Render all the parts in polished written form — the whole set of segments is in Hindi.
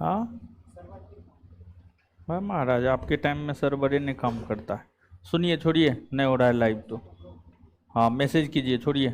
हाँ भाई महाराज, आपके टाइम में सर्वर ने काम करता है। सुनिए, छोड़िए, नहीं हो रहा है लाइव तो। हाँ, मैसेज कीजिए, छोड़िए।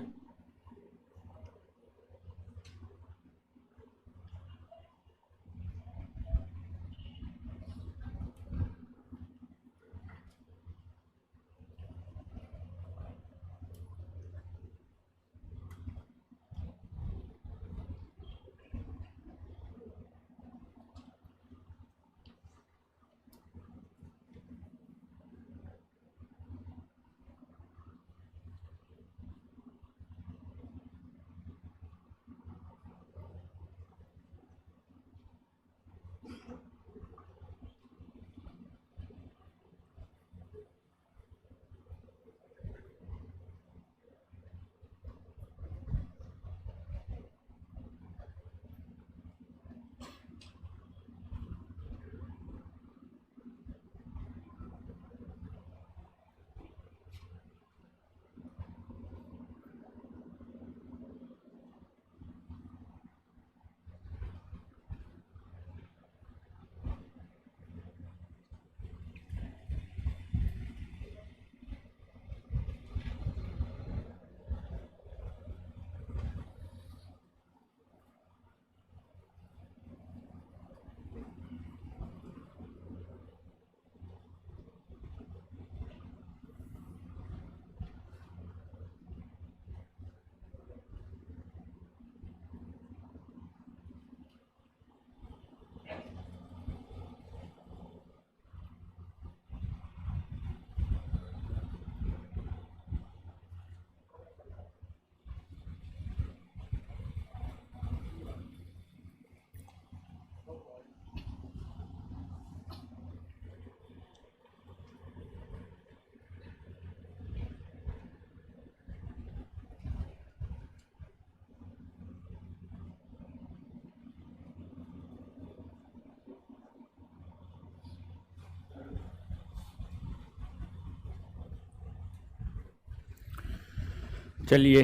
चलिए,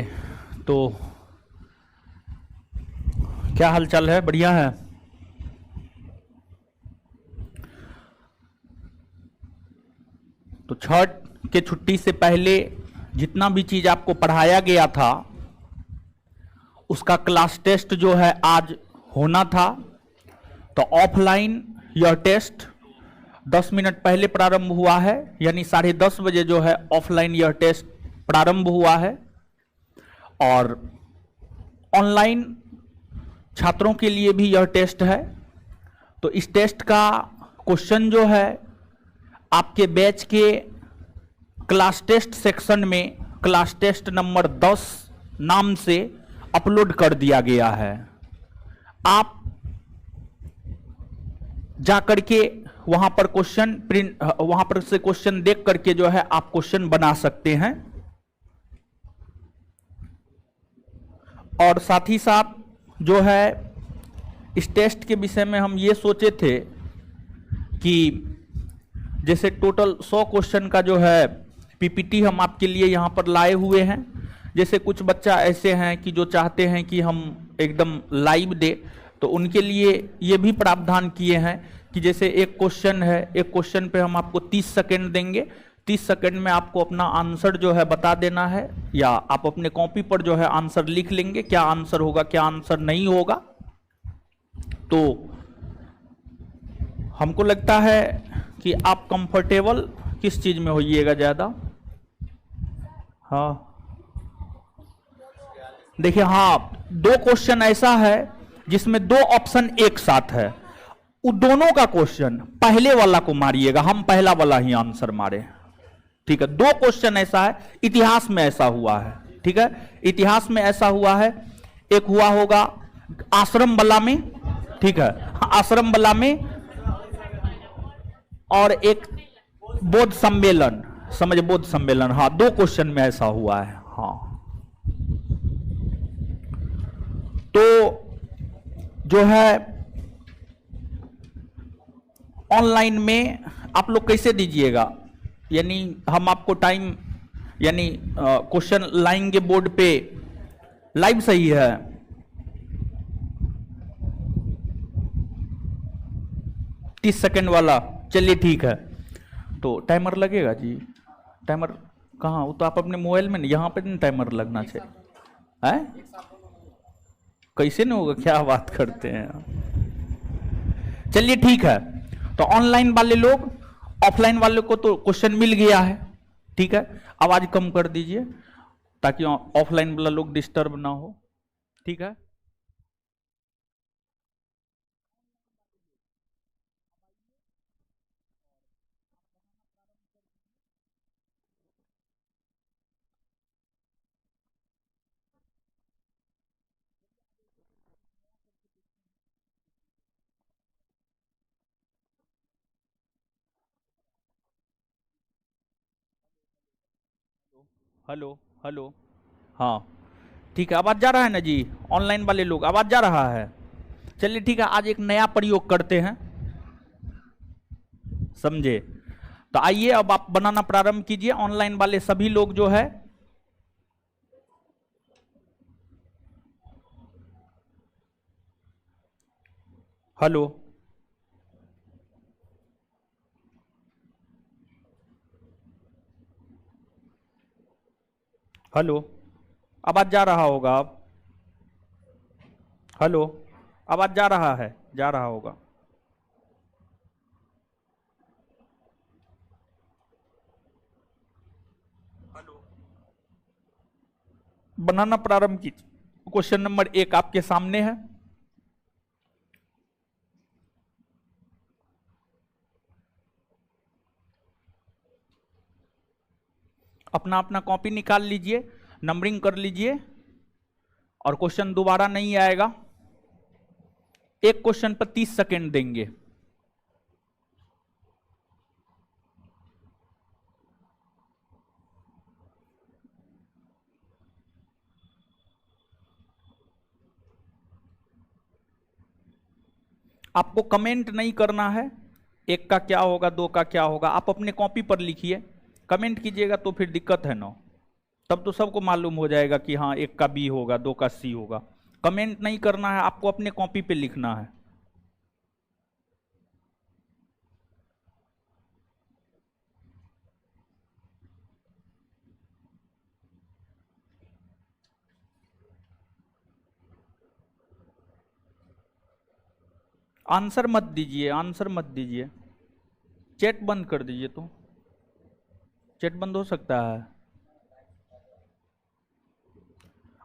तो क्या हालचाल है? बढ़िया है। तो छठ के छुट्टी से पहले जितना भी चीज आपको पढ़ाया गया था उसका क्लास टेस्ट जो है आज होना था। तो ऑफलाइन यह टेस्ट 10 मिनट पहले प्रारंभ हुआ है, यानी 10:30 बजे जो है ऑफलाइन यह टेस्ट प्रारंभ हुआ है। और ऑनलाइन छात्रों के लिए भी यह टेस्ट है। तो इस टेस्ट का क्वेश्चन जो है आपके बैच के क्लास टेस्ट सेक्शन में क्लास टेस्ट नंबर 10 नाम से अपलोड कर दिया गया है। आप जाकर के वहां पर क्वेश्चन प्रिंट, वहां पर से क्वेश्चन देख करके जो है आप क्वेश्चन बना सकते हैं। और साथ ही साथ जो है इस टेस्ट के विषय में हम ये सोचे थे कि जैसे टोटल 100 क्वेश्चन का जो है पीपीटी हम आपके लिए यहाँ पर लाए हुए हैं। जैसे कुछ बच्चा ऐसे हैं कि जो चाहते हैं कि हम एकदम लाइव दे, तो उनके लिए ये भी प्रावधान किए हैं कि जैसे एक क्वेश्चन है, एक क्वेश्चन पे हम आपको 30 सेकेंड देंगे। 30 सेकेंड में आपको अपना आंसर जो है बता देना है, या आप अपने कॉपी पर जो है आंसर लिख लेंगे, क्या आंसर होगा क्या आंसर नहीं होगा। तो हमको लगता है कि आप कंफर्टेबल किस चीज में होइएगा ज्यादा। हाँ देखिए, हाँ 2 क्वेश्चन ऐसा है जिसमें 2 ऑप्शन एक साथ है। उन दोनों का क्वेश्चन पहले वाला को मारिएगा, हम पहला वाला ही आंसर मारे। ठीक है, 2 क्वेश्चन ऐसा है, इतिहास में ऐसा हुआ है। ठीक है, इतिहास में ऐसा हुआ है। एक हुआ होगा आश्रम बला में, ठीक है, आश्रम बला में, और एक बौद्ध सम्मेलन, समझ, बौद्ध सम्मेलन। हाँ, 2 क्वेश्चन में ऐसा हुआ है। हाँ, तो जो है ऑनलाइन में आप लोग कैसे दीजिएगा, यानी हम आपको टाइम, यानी क्वेश्चन लाएंगे बोर्ड पे, लाइव सही है। 30 सेकंड वाला, चलिए ठीक है। तो टाइमर लगेगा जी? टाइमर कहाँ? वो तो आप अपने मोबाइल में नहीं, यहाँ पे नहीं टाइमर लगना चाहिए है? कैसे नहीं होगा, क्या बात करते हैं? चलिए ठीक है। तो ऑनलाइन वाले लोग, ऑफलाइन वाले को तो क्वेश्चन मिल गया है, ठीक है। आवाज कम कर दीजिए ताकि ऑफलाइन वाला लोग डिस्टर्ब ना हो, ठीक है। हेलो हेलो, हाँ ठीक है, आवाज जा रहा है ना जी? ऑनलाइन वाले लोग आवाज जा रहा है? चलिए ठीक है, आज एक नया प्रयोग करते हैं, समझे? तो आइए अब आप बनाना प्रारंभ कीजिए, ऑनलाइन वाले सभी लोग जो है। हेलो हेलो, आवाज जा रहा होगा अब? हेलो, आवाज जा रहा है? जा रहा होगा। हेलो, बनाना प्रारंभ कीजिए। क्वेश्चन नंबर 1 आपके सामने है। अपना अपना कॉपी निकाल लीजिए, नंबरिंग कर लीजिए, और क्वेश्चन दोबारा नहीं आएगा। एक क्वेश्चन पर 30 सेकेंड देंगे। आपको कमेंट नहीं करना है, एक का क्या होगा, दो का क्या होगा, आप अपने कॉपी पर लिखिए। कमेंट कीजिएगा तो फिर दिक्कत है ना, तब तो सबको मालूम हो जाएगा कि हाँ एक का बी होगा, दो का सी होगा। कमेंट नहीं करना है, आपको अपने कॉपी पे लिखना है। आंसर मत दीजिए, आंसर मत दीजिए, चैट बंद कर दीजिए। तो चैट बंद हो सकता है,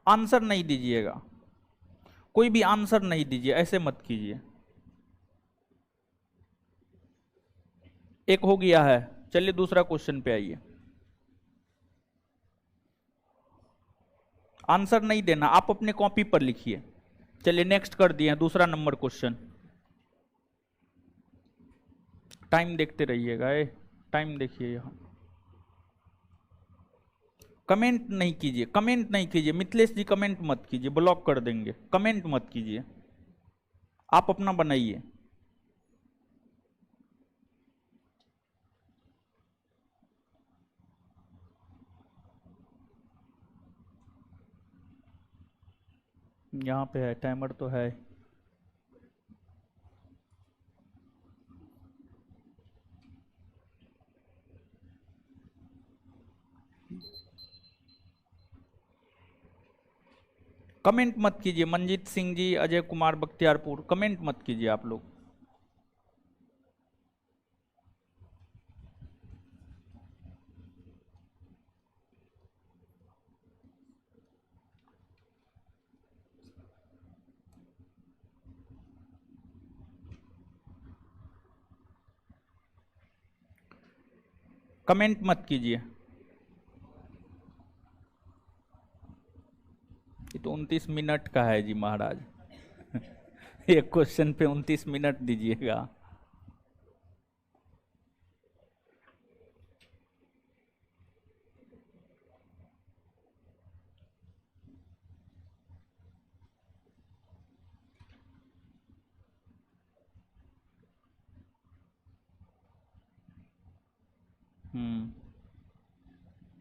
आंसर नहीं दीजिएगा, कोई भी आंसर नहीं दीजिए, ऐसे मत कीजिए। एक हो गया है, चलिए दूसरा क्वेश्चन पे आइए। आंसर नहीं देना, आप अपने कॉपी पर लिखिए। चलिए नेक्स्ट कर दिए, दूसरा नंबर क्वेश्चन। टाइम देखते रहिएगा, टाइम देखिए यहाँ। कमेंट नहीं कीजिए, कमेंट नहीं कीजिए मिथिलेश जी, कमेंट मत कीजिए, ब्लॉक कर देंगे। कमेंट मत कीजिए, आप अपना बनाइए। यहाँ पे है, टाइमर तो है। कमेंट मत कीजिए, मंजीत सिंह जी, अजय कुमार बख्तियारपुर, कमेंट मत कीजिए आप लोग। कमेंट मत कीजिए। ये तो 29 मिनट का है जी महाराज। एक क्वेश्चन पे 29 मिनट दीजिएगा।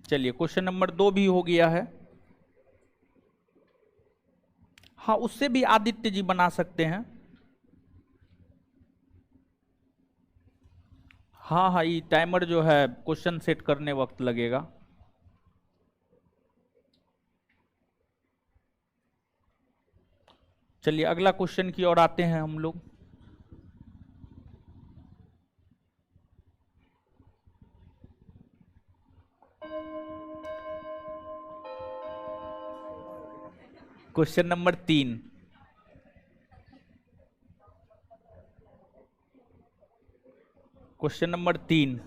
चलिए क्वेश्चन नंबर 2 भी हो गया है। हाँ, उससे भी आदित्य जी बना सकते हैं। हाँ हाँ, ये टाइमर जो है क्वेश्चन सेट करने वक्त लगेगा। चलिए अगला क्वेश्चन की ओर आते हैं हम लोग। Question number 3। Question number 3।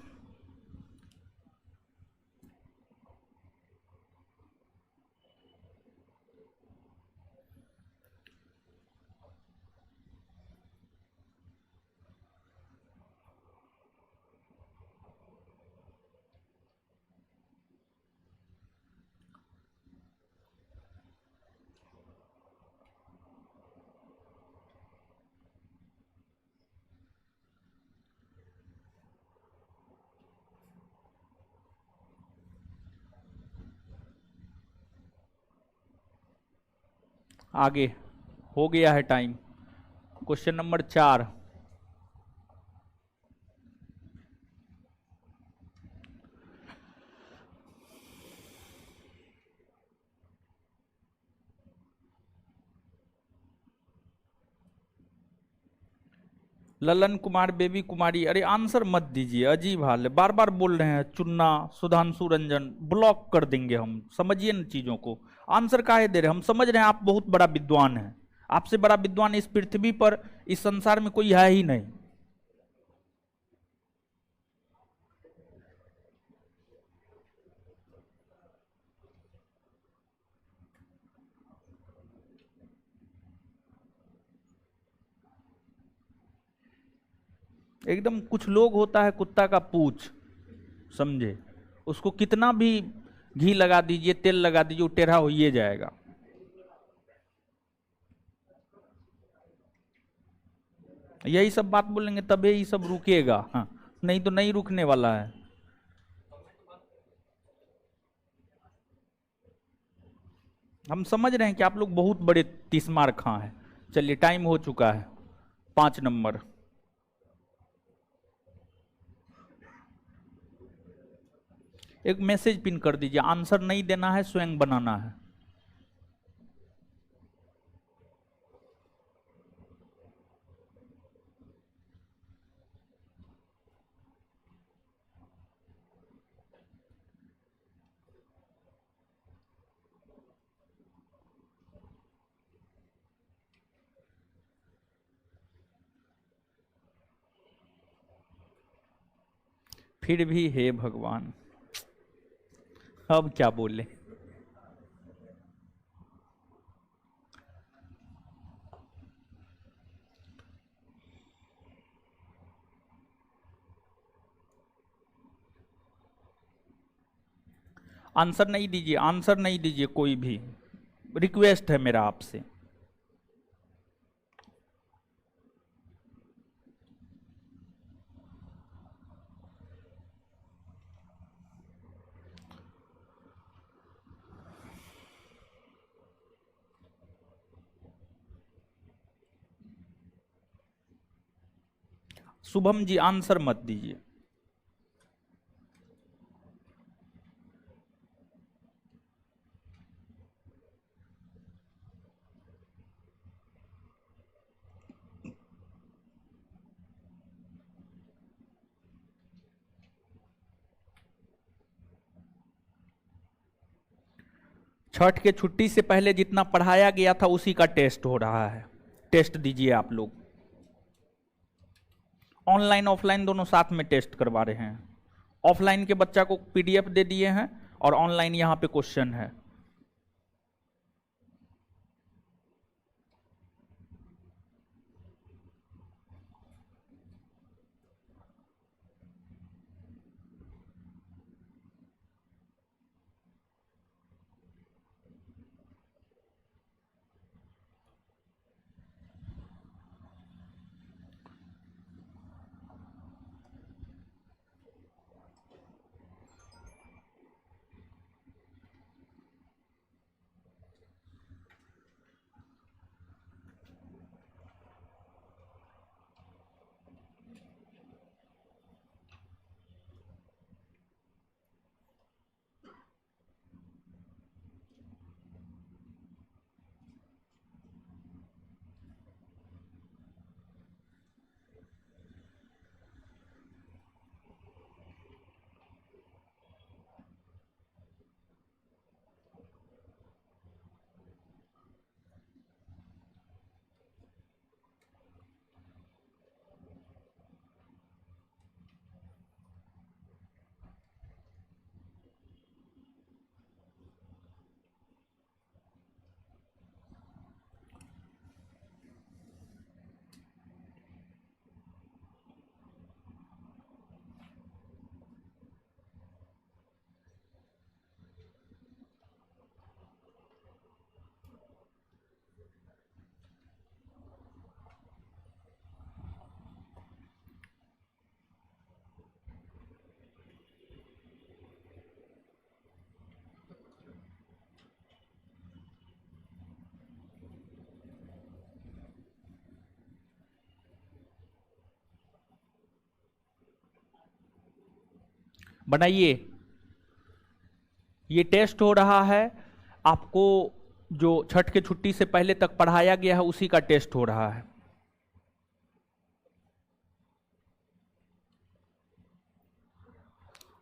आगे हो गया है time. Question number 4। Lalan Kumar, Baby Kumari, अरे आंसर मत दीजिए, अजीब हाल है, बार बार बोल रहे हैं। चुन्ना, सुधांशु रंजन, ब्लॉक कर देंगे हम, समझिए न चीजों को। आंसर काहे दे रहे हैं? हम समझ रहे हैं आप बहुत बड़ा विद्वान हैं, आपसे बड़ा विद्वान इस पृथ्वी पर, इस संसार में कोई है ही नहीं। एकदम कुछ लोग होता है कुत्ता का पूछ, समझे, उसको कितना भी घी लगा दीजिए, तेल लगा दीजिए, वो टेढ़ा हो ही जाएगा। यही सब बात बोलेंगे तभी ये सब रुकेगा, हाँ, नहीं तो नहीं रुकने वाला है। हम समझ रहे हैं कि आप लोग बहुत बड़े तीसमार खां हैं। चलिए टाइम हो चुका है। 5 नंबर। एक मैसेज पिन कर दीजिए, आंसर नहीं देना है, स्वयं बनाना है। फिर भी हे भगवान, अब क्या बोले। आंसर नहीं दीजिए, आंसर नहीं दीजिए कोई भी, रिक्वेस्ट है मेरा आपसे। शुभम जी आंसर मत दीजिए। छठ के छुट्टी से पहले जितना पढ़ाया गया था उसी का टेस्ट हो रहा है, टेस्ट दीजिए आप लोग। ऑनलाइन ऑफलाइन दोनों साथ में टेस्ट करवा रहे हैं। ऑफलाइन के बच्चा को पीडीएफ दे दिए हैं और ऑनलाइन यहां पे क्वेश्चन है। बनाइए। ये टेस्ट हो रहा है, आपको जो छठ के छुट्टी से पहले तक पढ़ाया गया है उसी का टेस्ट हो रहा है।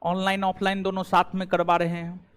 ऑनलाइन ऑफलाइन दोनों साथ में करवा रहे हैं।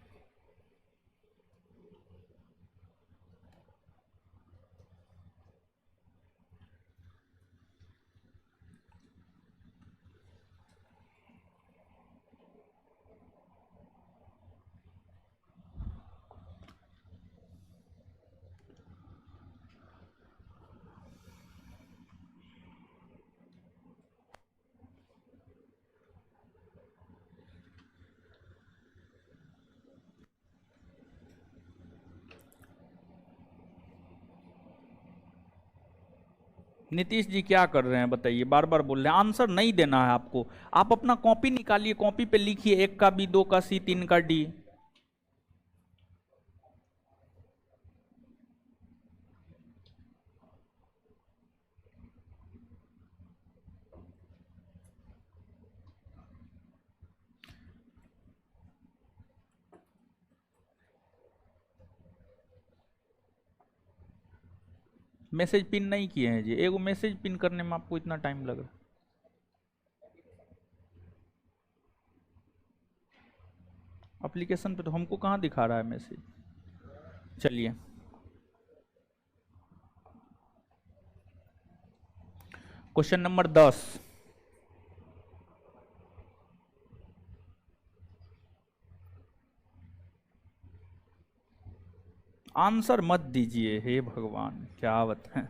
नीतीश जी क्या कर रहे हैं बताइए, बार बार बोल रहे हैं, आंसर नहीं देना है आपको। आप अपना कॉपी निकालिए, कॉपी पे लिखिए 1 का बी, 2 का सी, 3 का डी। मैसेज पिन नहीं किए हैं जी, एगो मैसेज पिन करने में आपको इतना टाइम लग रहा है। एप्लीकेशन पे तो हमको कहाँ दिखा रहा है मैसेज। चलिए, क्वेश्चन नंबर 10। आंसर मत दीजिए, हे भगवान क्या बताएं,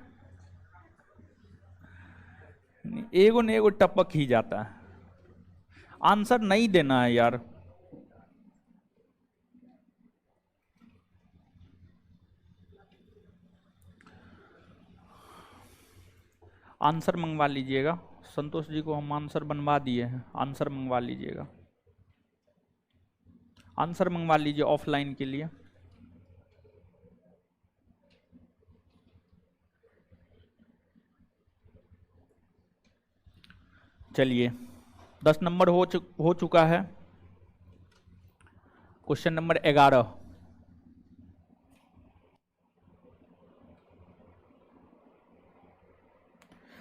एगो न एगो टपक ही जाता है। आंसर नहीं देना है यार। आंसर मंगवा लीजिएगा, संतोष जी को हम आंसर बनवा दिए हैं, आंसर मंगवा लीजिएगा। आंसर मंगवा लीजिए ऑफलाइन के लिए। चलिए, 10 नंबर हो चुका है। Question number 11।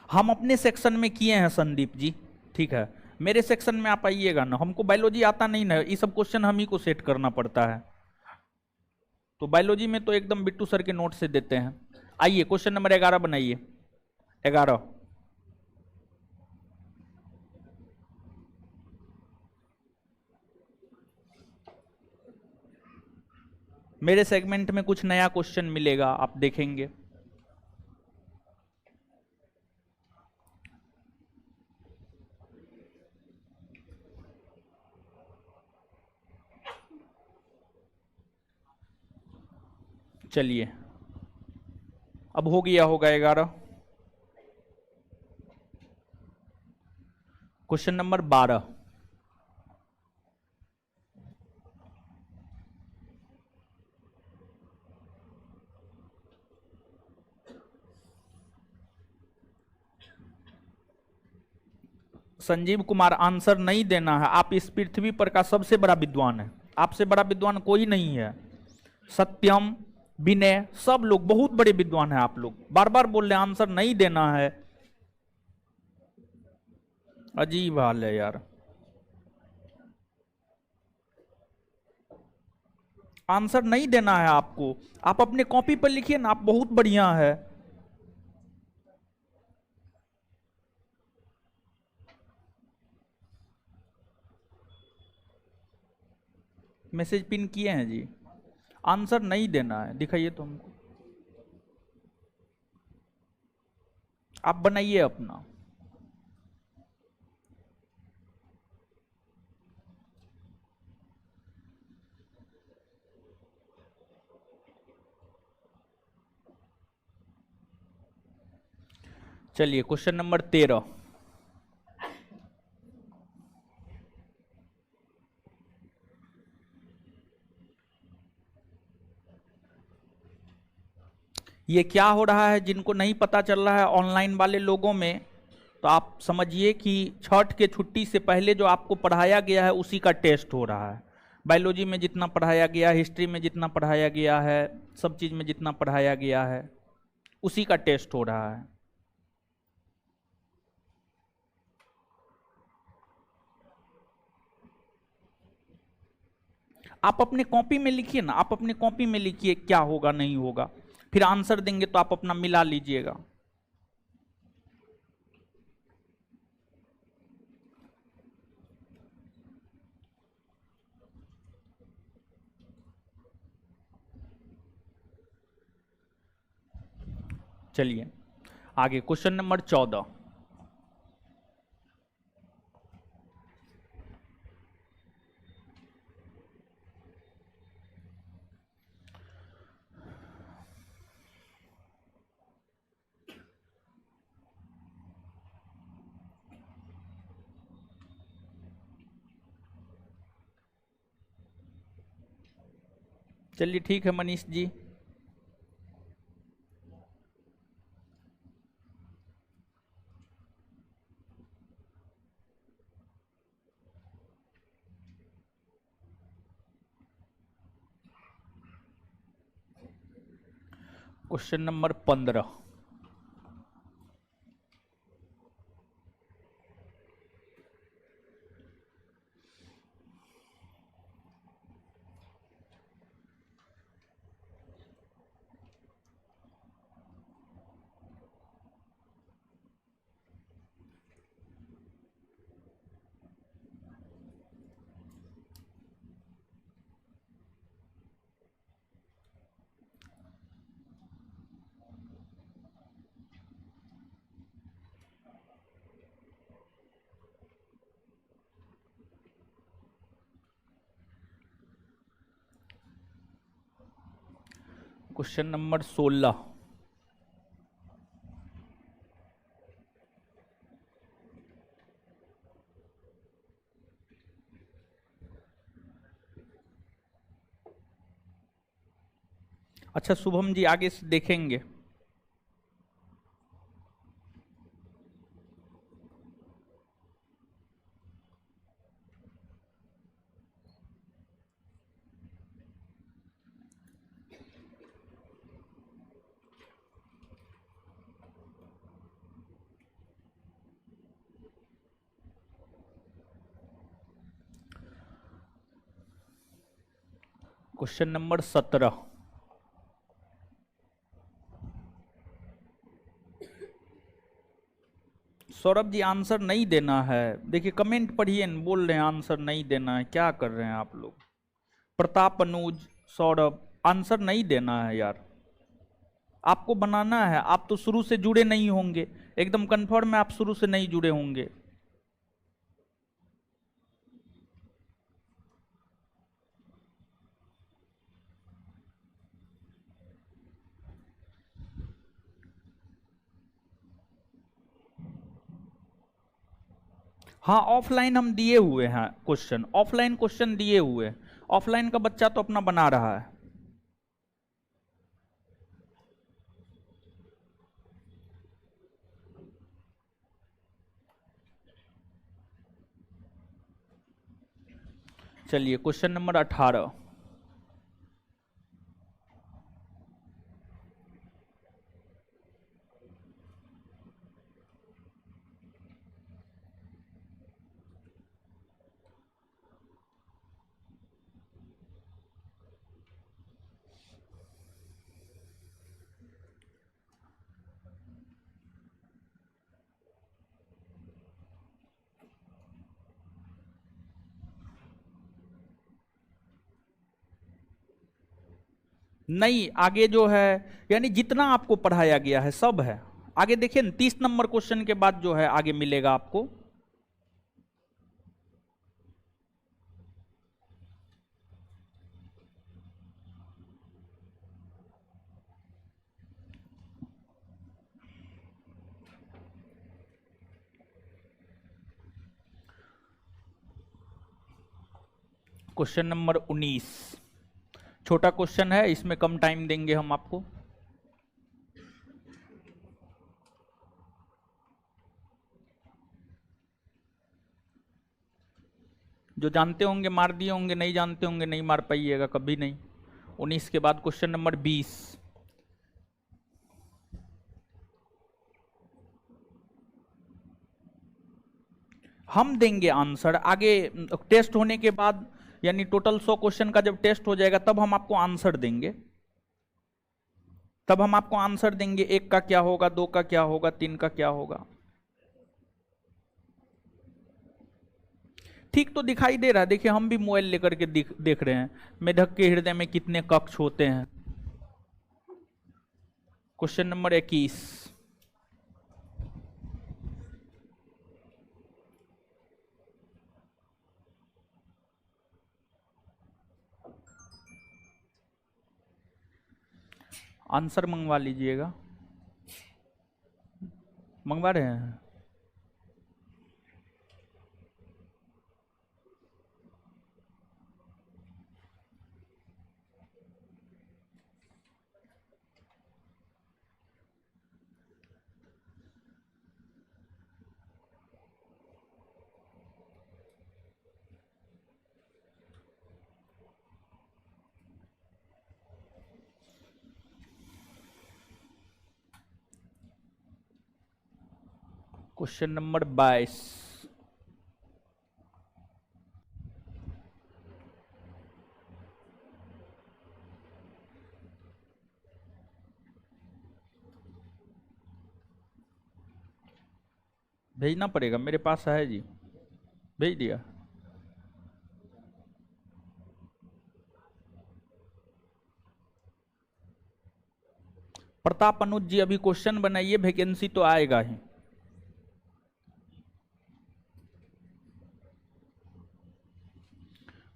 हम अपने सेक्शन में किए हैं संदीप जी, ठीक है, मेरे सेक्शन में आप आइएगा ना। हमको बायोलॉजी आता नहीं ना, ये सब क्वेश्चन हम ही को सेट करना पड़ता है। तो बायोलॉजी में तो एकदम बिट्टू सर के नोट से देते हैं। आइए क्वेश्चन नंबर 11 बनाइए। 11। मेरे सेगमेंट में कुछ नया क्वेश्चन मिलेगा, आप देखेंगे। चलिए, अब हो गया होगा 11। Question number 12। Sanjeev Kumar, answer नहीं देना है। आप इस पृथ्वी पर का सबसे बड़ा विद्वान है, आपसे बड़ा विद्वान कोई नहीं है। सत्यम, विनय, सब लोग बहुत बड़े विद्वान हैं। आप लोग बार बार बोल रहे हैं आंसर नहीं देना है। अजीब हाल है यार। आंसर नहीं देना है आपको, आप अपने कॉपी पर लिखिए ना, आप बहुत बढ़िया है। मैसेज पिन किए हैं जी, आंसर नहीं देना है। दिखाइए तो हमको, आप बनाइए अपना। चलिए, क्वेश्चन नंबर 13। ये क्या हो रहा है, जिनको नहीं पता चल रहा है ऑनलाइन वाले लोगों में, तो आप समझिए कि छठ के छुट्टी से पहले जो आपको पढ़ाया गया है उसी का टेस्ट हो रहा है। बायोलॉजी में जितना पढ़ाया गया, हिस्ट्री में जितना पढ़ाया गया है, सब चीज़ में जितना पढ़ाया गया है उसी का टेस्ट हो रहा है। आप अपने कॉपी में लिखिए ना, आप अपने कॉपी में लिखिए क्या होगा नहीं होगा, फिर आंसर देंगे तो आप अपना मिला लीजिएगा। चलिए आगे क्वेश्चन नंबर 14। चलिए ठीक है Manish ji. Question number 15। Question number 16। अच्छा शुभम जी आगे से देखेंगे। Question number 17। Saurabh ji answer नहीं देना है, देखिए कमेंट पढ़िए, बोल रहे हैं आंसर नहीं देना है, क्या कर रहे हैं आप लोग। प्रताप, अनुज, सौरभ, आंसर नहीं देना है यार, आपको बनाना है। आप तो शुरू से जुड़े नहीं होंगे, एकदम कंफर्म है आप शुरू से नहीं जुड़े होंगे। हाँ ऑफलाइन हम दिए हुए हैं क्वेश्चन, ऑफलाइन क्वेश्चन दिए हुए हैं, ऑफलाइन का बच्चा तो अपना बना रहा है। चलिए क्वेश्चन नंबर 18। नहीं आगे जो है यानी जितना आपको पढ़ाया गया है सब है। आगे देखिए न 30 नंबर क्वेश्चन के बाद जो है आगे मिलेगा आपको। क्वेश्चन नंबर 19 छोटा क्वेश्चन है, इसमें कम टाइम देंगे हम आपको। जो जानते होंगे मार दिए होंगे, नहीं जानते होंगे नहीं मार पाइएगा कभी नहीं। 19 के बाद क्वेश्चन नंबर 20। हम देंगे आंसर आगे टेस्ट होने के बाद, यानी टोटल 100 क्वेश्चन का जब टेस्ट हो जाएगा तब हम आपको आंसर देंगे। तब हम आपको आंसर देंगे 1 का क्या होगा, 2 का क्या होगा, 3 का क्या होगा। ठीक तो दिखाई दे रहा है, देखिए हम भी मोबाइल लेकर के देख रहे हैं। मेढक के हृदय में कितने कक्ष होते हैं। Question number 21। आंसर मंगवा लीजिएगा। मंगवा रहे हैं। Question number 22। भेजना पड़ेगा, मेरे पास है जी, भेज दिया। प्रताप अनुज जी अभी क्वेश्चन बनाइए, वैकेंसी तो आएगा ही।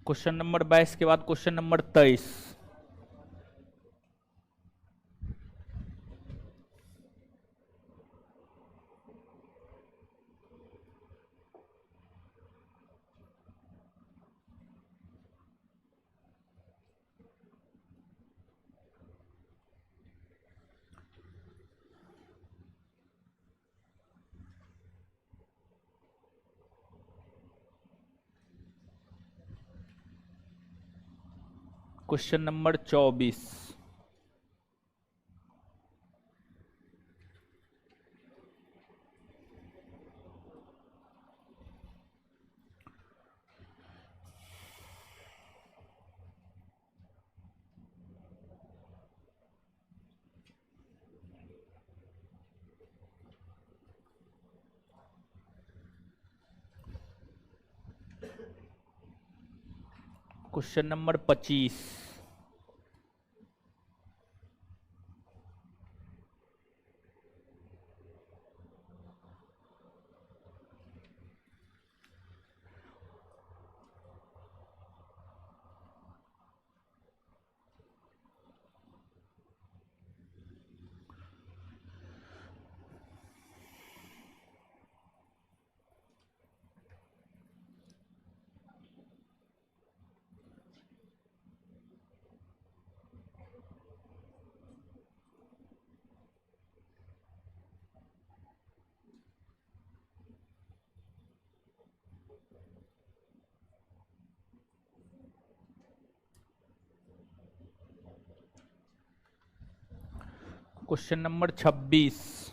क्वेश्चन नंबर 22 के बाद question number 23। Question number 24। Question number 25। Question number 26।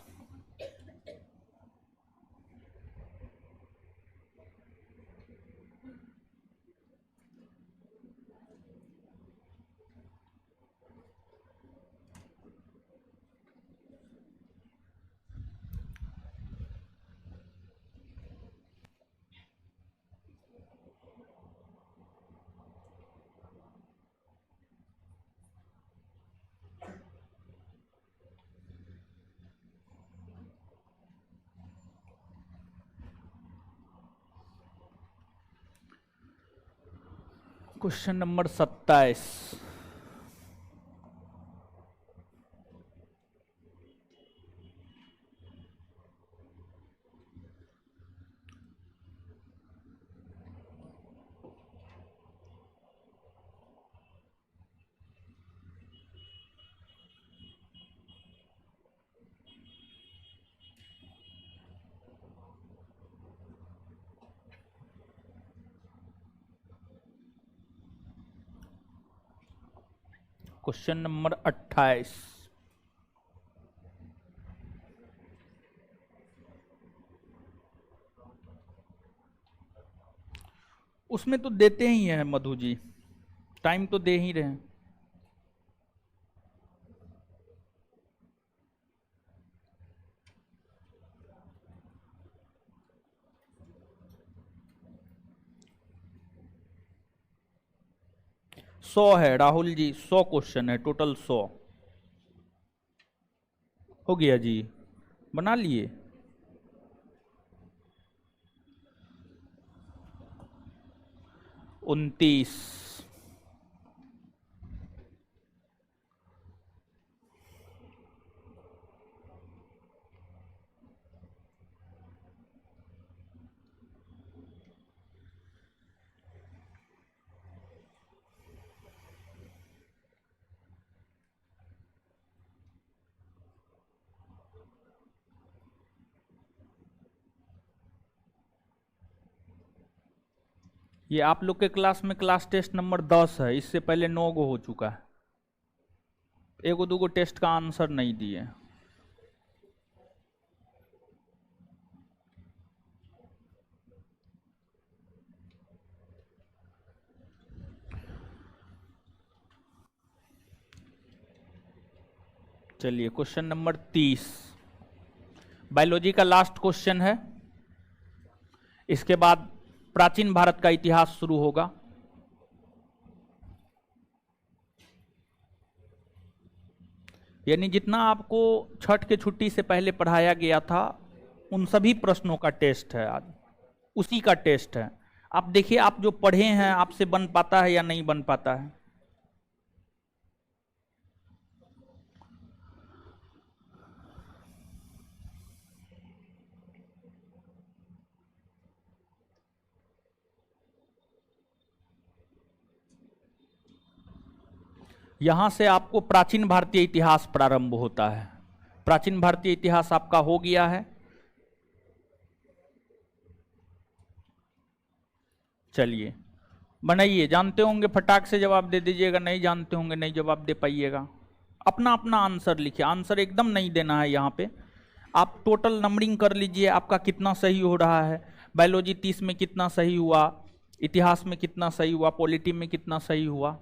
Question number 27। Question number 28। उसमें तो देते ही हैं मधु जी, टाइम तो दे ही रहे हैं। सौ है राहुल जी, 100 क्वेश्चन है टोटल, 100 हो गया जी, बना लिए। उनतीस। ये आप लोग के क्लास में क्लास टेस्ट नंबर 10 है, इससे पहले 9 गो हो चुका है। एगो दूगो टेस्ट का आंसर नहीं दिए। चलिए क्वेश्चन नंबर 30 बायोलॉजी का लास्ट क्वेश्चन है। इसके बाद प्राचीन भारत का इतिहास शुरू होगा। यानी जितना आपको छठ के छुट्टी से पहले पढ़ाया गया था उन सभी प्रश्नों का टेस्ट है आज, उसी का टेस्ट है। आप देखिए, आप जो पढ़े हैं आपसे बन पाता है या नहीं बन पाता है। यहां से आपको प्राचीन भारतीय इतिहास प्रारंभ होता है। प्राचीन भारतीय इतिहास आपका हो गया है। चलिए बनाइए, जानते होंगे फटाक से जवाब दे दीजिएगा, नहीं जानते होंगे नहीं जवाब दे पाइएगा। अपना अपना आंसर लिखिए, आंसर एकदम नहीं देना है यहाँ पे। आप टोटल नंबरिंग कर लीजिए, आपका कितना सही हो रहा है। बायोलॉजी 30 में कितना सही हुआ, इतिहास में कितना सही हुआ, पॉलिटी में कितना सही हुआ।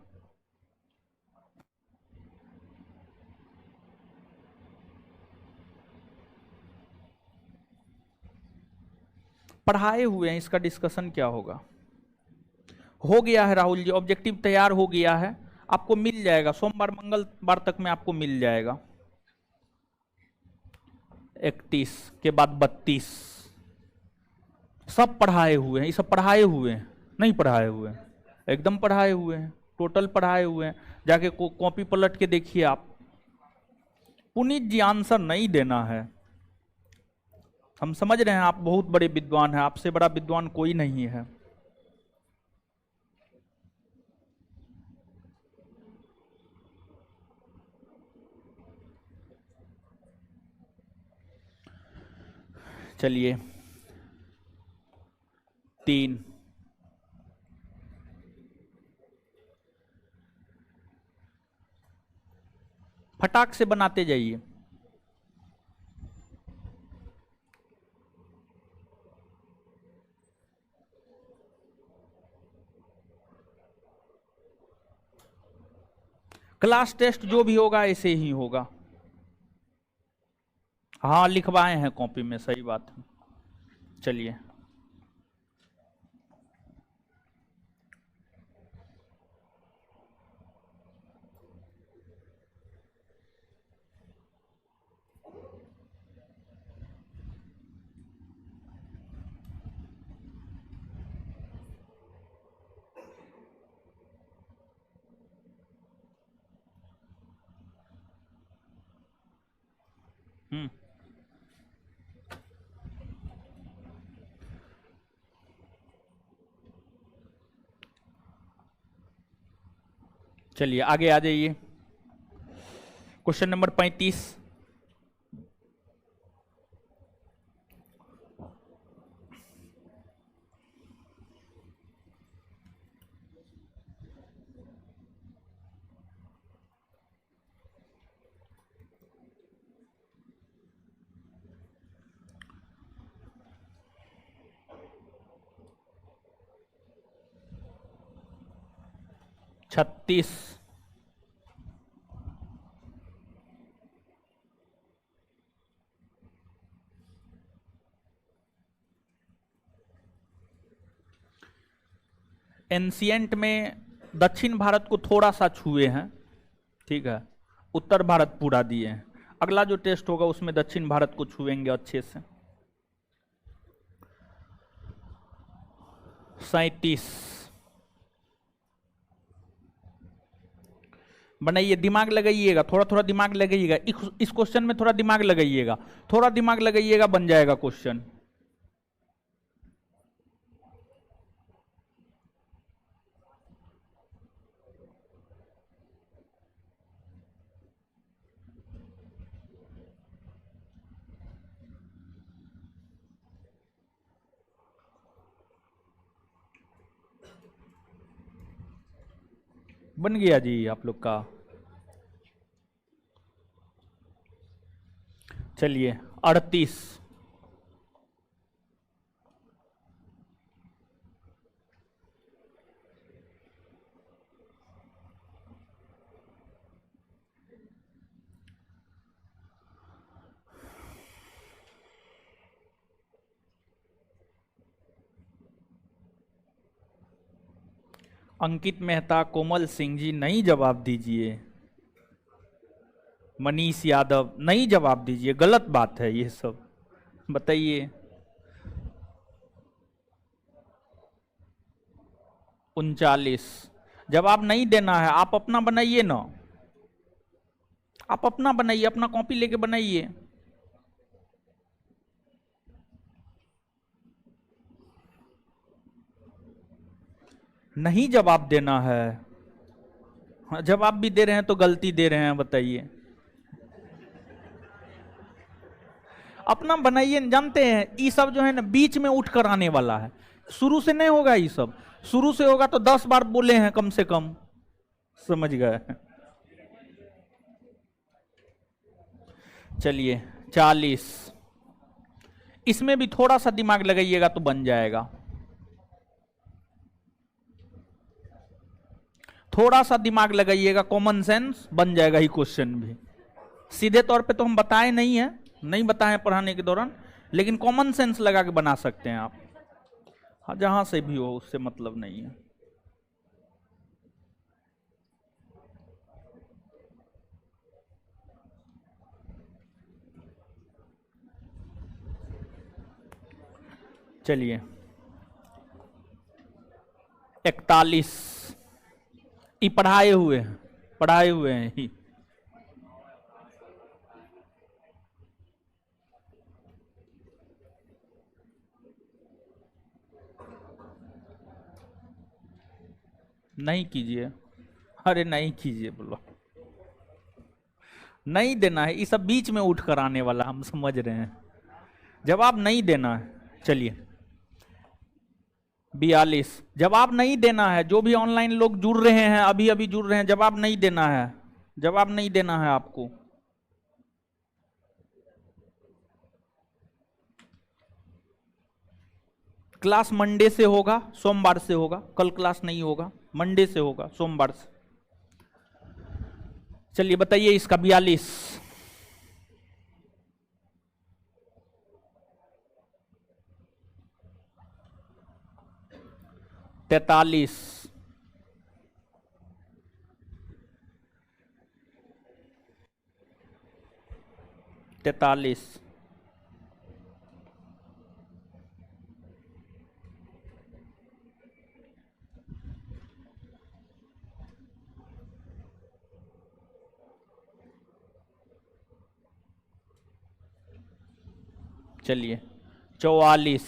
पढ़ाए हुए हैं, इसका डिस्कशन क्या होगा। हो गया है राहुल जी, ऑब्जेक्टिव तैयार हो गया है, आपको मिल जाएगा सोमवार मंगलवार तक में आपको मिल जाएगा। 31 के बाद 32 सब पढ़ाए हुए हैं, ये सब पढ़ाए हुए हैं, नहीं पढ़ाए हुए हैं, एकदम पढ़ाए हुए हैं, टोटल पढ़ाए हुए हैं। जाके कॉपी पलट के देखिए आप। पुनीत जी आंसर नहीं देना है, हम समझ रहे हैं आप बहुत बड़े विद्वान हैं, आपसे बड़ा विद्वान कोई नहीं है। चलिए 3 फटाक से बनाते जाइए। क्लास टेस्ट जो भी होगा ऐसे ही होगा। हाँ लिखवाए हैं कॉपी में, सही बात है। चलिए चलिए आगे आ जाइए। क्वेश्चन नंबर 35 36, एंशियंट में दक्षिण भारत को थोड़ा सा छुए हैं, ठीक है, उत्तर भारत पूरा दिए हैं। अगला जो टेस्ट होगा उसमें दक्षिण भारत को छुएंगे अच्छे से। 37 बनाइए, दिमाग लगाइएगा, थोड़ा थोड़ा दिमाग लगाइएगा, इस क्वेश्चन में थोड़ा दिमाग लगाइएगा, थोड़ा दिमाग लगाइएगा, बन जाएगा क्वेश्चन। बन गया जी आप लोग का। चलिए 38, अंकित मेहता, कोमल सिंह जी नहीं जवाब दीजिए। मनीष यादव नहीं जवाब दीजिए, गलत बात है ये सब, बताइए। 39 जवाब नहीं देना है, आप अपना बनाइए ना, आप अपना बनाइए, अपना कॉपी लेके बनाइए। नहीं जवाब देना है, जवाब भी दे रहे हैं तो गलती दे रहे हैं, बताइए। अपना बनाइए, जानते हैं ये सब जो है ना बीच में उठ कर आने वाला है, शुरू से नहीं होगा ये सब, शुरू से होगा तो 10 बार बोले हैं कम से कम, समझ गए। चलिए 40, इसमें भी थोड़ा सा दिमाग लगाइएगा तो बन जाएगा, थोड़ा सा दिमाग लगाइएगा, कॉमन सेंस, बन जाएगा ही क्वेश्चन भी। सीधे तौर पे तो हम बताए नहीं है, नहीं बताए पढ़ाने के दौरान, लेकिन कॉमन सेंस लगा के बना सकते हैं आप। हाँ, जहां से भी हो उससे मतलब नहीं है। चलिए 41, ये पढ़ाए हुए हैं, पढ़ाए हुए हैं ही। नहीं कीजिए, अरे नहीं कीजिए, बोलो नहीं देना है, ये सब बीच में उठ कर आने वाला, हम समझ रहे हैं, जवाब नहीं देना है। चलिए 42, जवाब नहीं देना है, जो भी ऑनलाइन लोग जुड़ रहे हैं, अभी अभी जुड़ रहे हैं, जवाब नहीं देना है, जवाब नहीं देना है आपको। क्लास मंडे से होगा, सोमवार से होगा, कल क्लास नहीं होगा, मंडे से होगा, सोमवार से। चलिए बताइए इसका 42, 43, 43, चलिए 44,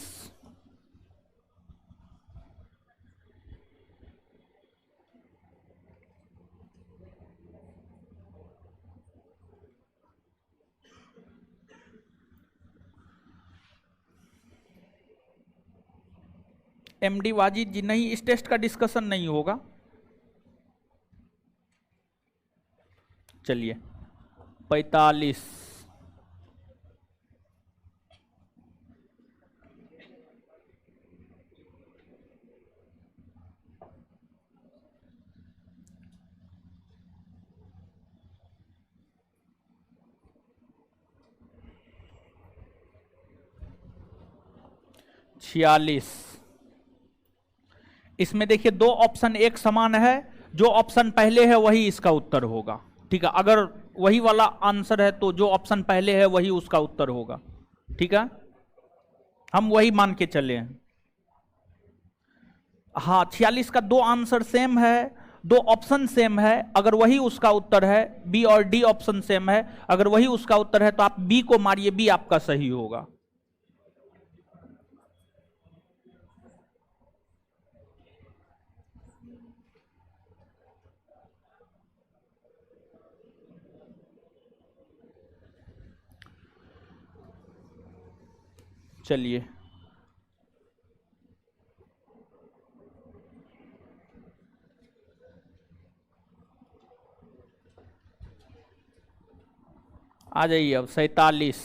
एमडी वाजिद जी नहीं, इस टेस्ट का डिस्कशन नहीं होगा। चलिए 45, 46, 46। इसमें देखिए दो ऑप्शन एक समान है, जो ऑप्शन पहले है वही इसका उत्तर होगा। ठीक है, अगर वही वाला आंसर है तो जो ऑप्शन पहले है वही उसका उत्तर होगा। ठीक है, हम वही मान के चले हैं। हाँ, 46 का दो आंसर सेम है, दो ऑप्शन सेम है, अगर वही उसका उत्तर है, बी और डी ऑप्शन सेम है, अगर वही उसका उत्तर है तो आप बी को मारिए, बी आपका सही होगा। चलिए, आ जाइए अब 47।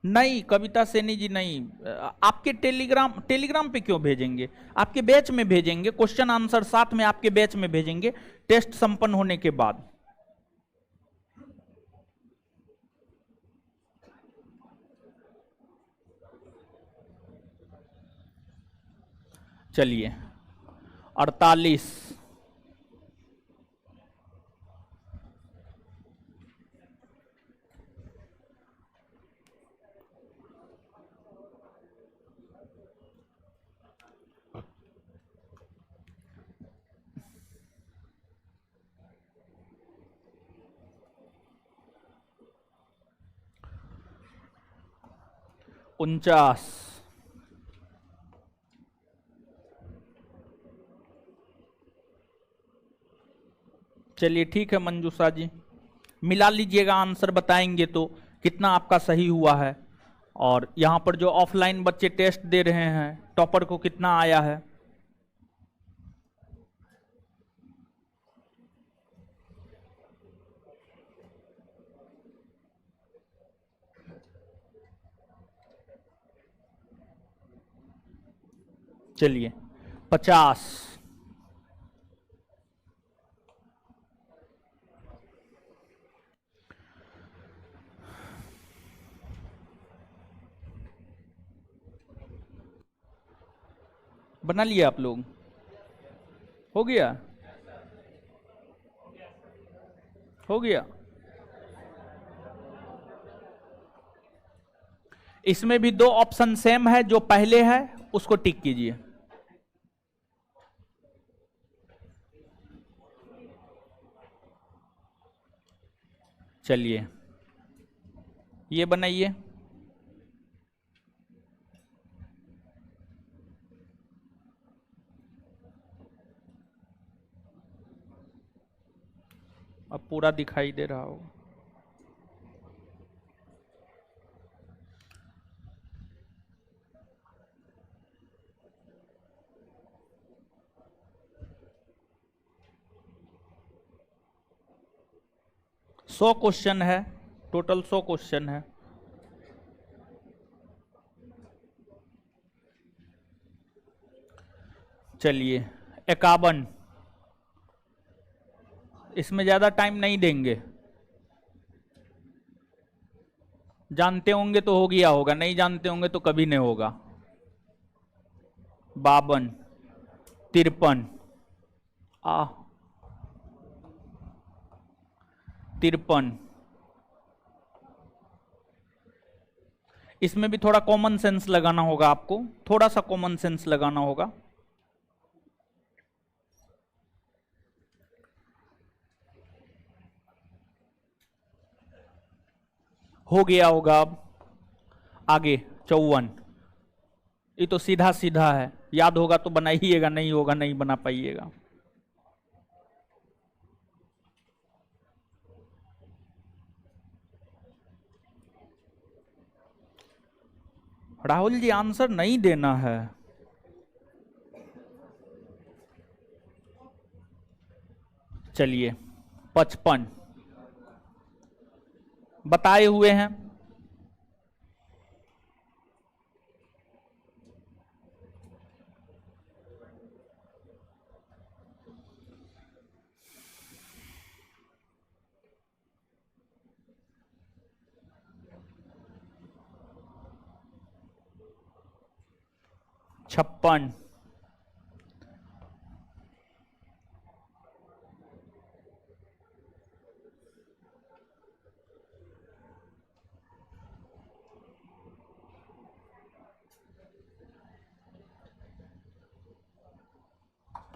नहीं कविता सेनी जी नहीं, आपके टेलीग्राम पे क्यों भेजेंगे, आपके बैच में भेजेंगे, क्वेश्चन आंसर साथ में आपके बैच में भेजेंगे टेस्ट संपन्न होने के बाद। चलिए 48। उनचास। चलिए ठीक है मंजूषा जी, मिला लीजिएगा आंसर, बताएंगे तो कितना आपका सही हुआ है, और यहां पर जो ऑफलाइन बच्चे टेस्ट दे रहे हैं टॉपर को कितना आया है। चलिए 50। बना लिया आप लोग, हो गया, हो गया। इसमें भी दो ऑप्शन सेम है, जो पहले है उसको टिक कीजिए। चलिए ये बनाइए। अब पूरा दिखाई दे रहा होगा। सौ क्वेश्चन है, टोटल 100 क्वेश्चन है। चलिए 51। इसमें ज्यादा टाइम नहीं देंगे, जानते होंगे तो हो गया होगा, नहीं जानते होंगे तो कभी नहीं होगा। 52, 53, 53। इसमें भी थोड़ा कॉमन सेंस लगाना होगा आपको, थोड़ा सा कॉमन सेंस लगाना होगा। हो गया होगा अब। आगे 54। ये तो सीधा सीधा है, याद होगा तो बनाइएगा, नहीं होगा नहीं बना पाइएगा। राहुल जी आंसर नहीं देना है। चलिए 55 बताए हुए हैं। 56,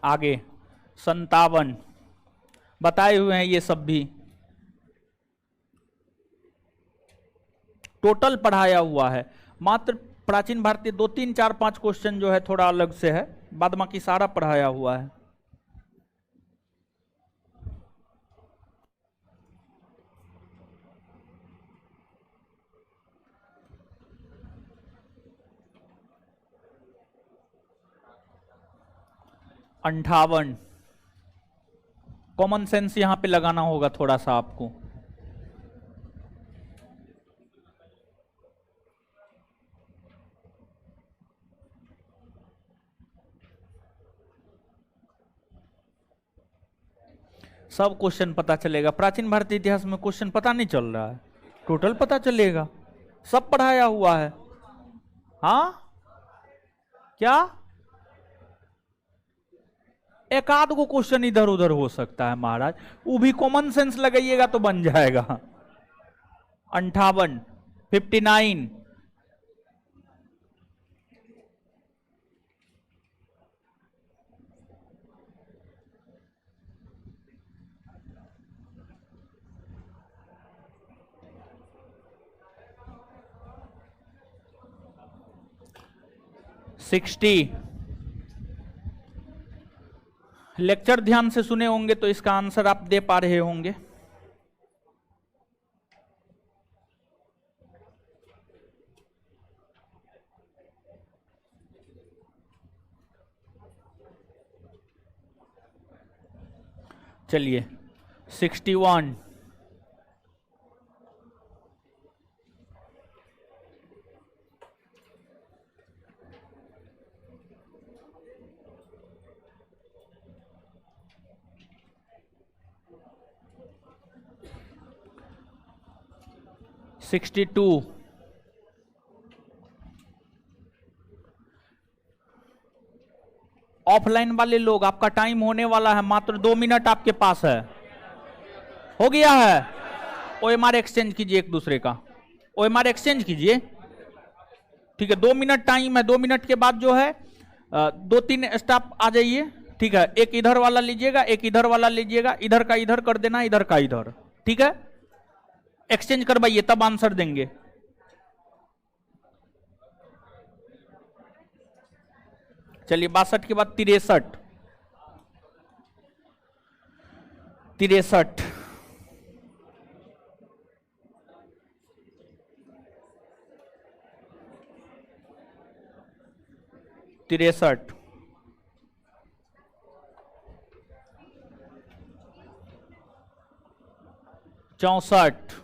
आगे 57 बताए हुए हैं ये सब भी, टोटल पढ़ाया हुआ है। मात्र प्राचीन भारतीय 2, 3, 4, 5 क्वेश्चन जो है थोड़ा अलग से है, बाद बाकी सारा पढ़ाया हुआ है। अंठावन, कॉमन सेंस यहां पे लगाना होगा थोड़ा सा आपको। सब क्वेश्चन पता चलेगा। प्राचीन भारतीय इतिहास में क्वेश्चन पता नहीं चल रहा है, टोटल पता चलेगा, सब पढ़ाया हुआ है। हाँ क्या, एक आध को क्वेश्चन इधर उधर हो सकता है महाराज, वो भी कॉमन सेंस लगाइएगा तो बन जाएगा। 58, 59, सिक्सटी। लेक्चर ध्यान से सुने होंगे तो इसका आंसर आप दे पा रहे होंगे। चलिए 61, 62, ऑफलाइन वाले लोग आपका टाइम होने वाला है, मात्र 2 मिनट आपके पास है। हो गया है? ओएमआर एक्सचेंज कीजिए एक दूसरे का, ओएमआर एक्सचेंज कीजिए। ठीक है, 2 मिनट टाइम है, 2 मिनट के बाद जो है 2-3 स्टाफ आ जाइए। ठीक है, एक इधर वाला लीजिएगा, एक इधर वाला लीजिएगा, इधर का इधर कर देना, इधर का इधर। ठीक है, एक्सचेंज करवाइए तब आंसर देंगे। चलिए 62 के बाद 63, 63, 63, 64,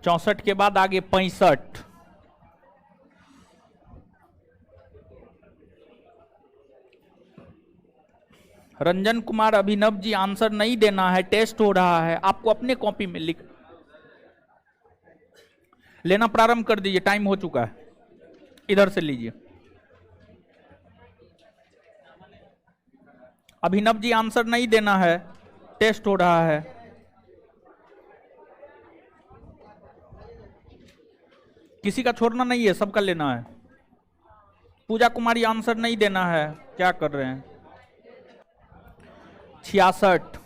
64 के बाद आगे 65, रंजन कुमार अभिनव जी आंसर नहीं देना है, टेस्ट हो रहा है, आपको अपने कॉपी में लिख लेना प्रारंभ कर दीजिए, टाइम हो चुका है, इधर से लीजिए। अभिनव जी आंसर नहीं देना है, टेस्ट हो रहा है। किसी का छोड़ना नहीं है, सबका लेना है। पूजा कुमारी आंसर नहीं देना है, क्या कर रहे हैं? 66,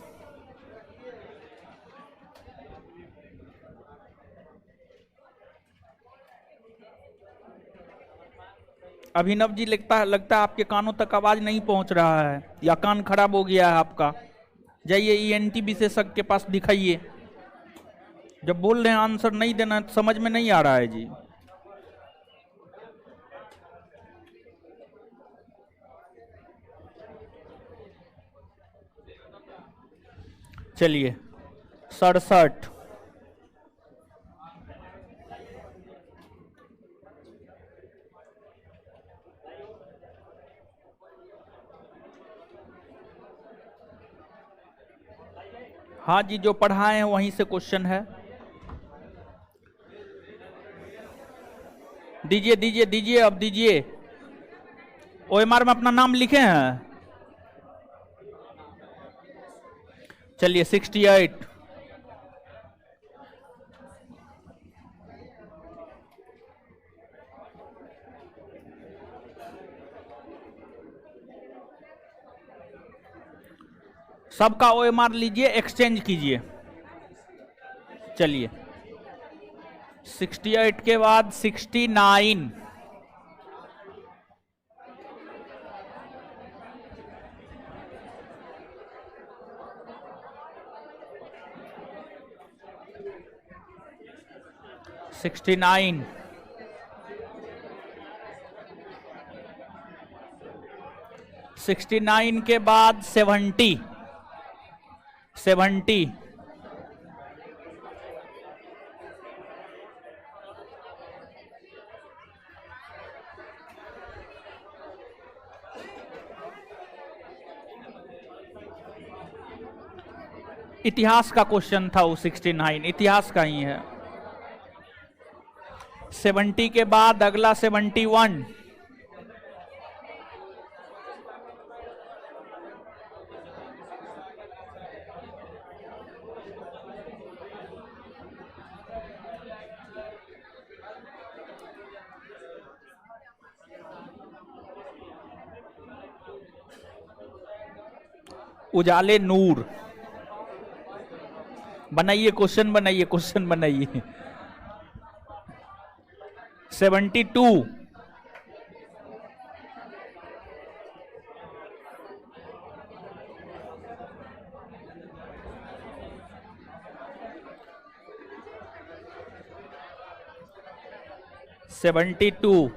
अभिनव जी लगता है आपके कानों तक आवाज नहीं पहुंच रहा है, या कान खराब हो गया है आपका। जाइए ईएनटी विशेषज्ञ के पास दिखाइए। जब बोल रहे हैं आंसर नहीं देना तो समझ में नहीं आ रहा है जी। चलिए 67, हाँ जी, जो पढ़ाए हैं वहीं से क्वेश्चन है। दीजिए दीजिए दीजिए, अब दीजिए। ओएमआर में अपना नाम लिखे हैं। चलिए 68। सबका ओएमआर लीजिए, एक्सचेंज कीजिए। चलिए 68 के बाद 69, 69, 69 के बाद 70, 70, इतिहास का क्वेश्चन था वो। 69 इतिहास का ही है। 70 के बाद अगला 71, 'उजाले नूर'। बनाइए क्वेश्चन, बनाइए क्वेश्चन बनाइए। 72, 72,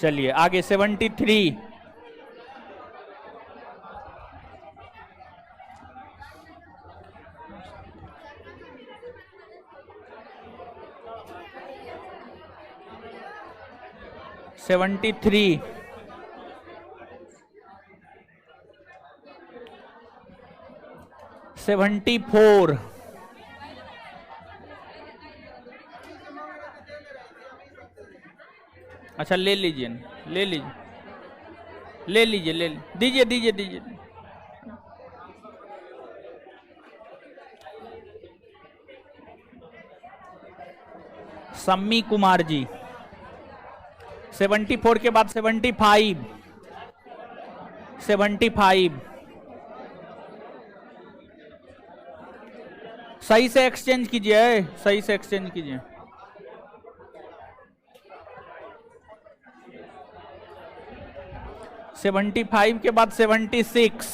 'चलिए आगे 73, 73, 74, अच्छा ले लीजिए, ले लीजिए, ले लीजिए, ले दीजिए, दीजिए दीजिए। सम्मी कुमार जी। 74 के बाद 75, 75, सही से एक्सचेंज कीजिए, सही से एक्सचेंज कीजिए। 75 के बाद 76,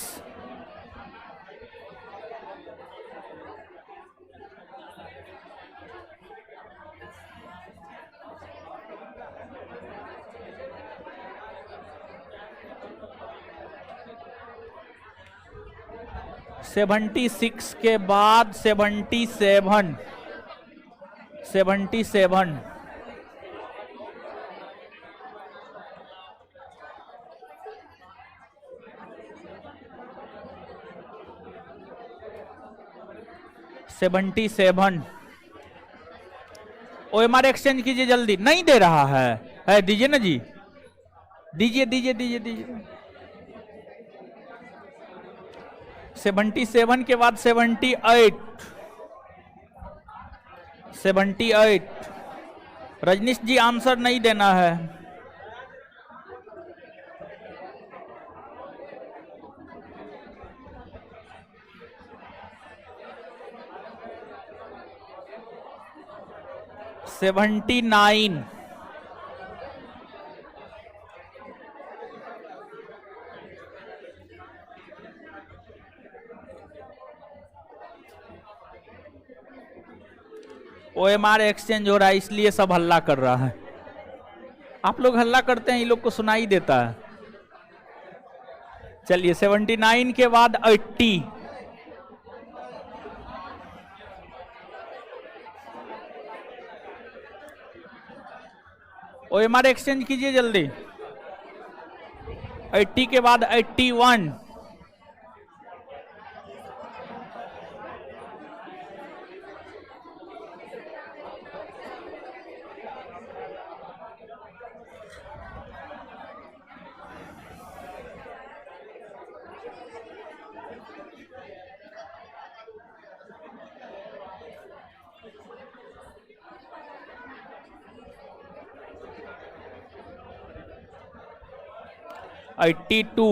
76 के बाद 77, 77, 77। ओएमआर एक्सचेंज कीजिए जल्दी, नहीं दे रहा है दीजिए ना जी, दीजिए दीजिए दीजिए दीजिए। 77 के बाद 78, 78। रजनीश जी आंसर नहीं देना है। $79, ओएमआर एक्सचेंज हो रहा है इसलिए सब हल्ला कर रहा है। आप लोग हल्ला करते हैं, ये लोग को सुनाई देता है। चलिए 79 के बाद 80, 80 OMR एक्सचेंज कीजिए जल्दी। 80 के बाद 81, एट्टी टू,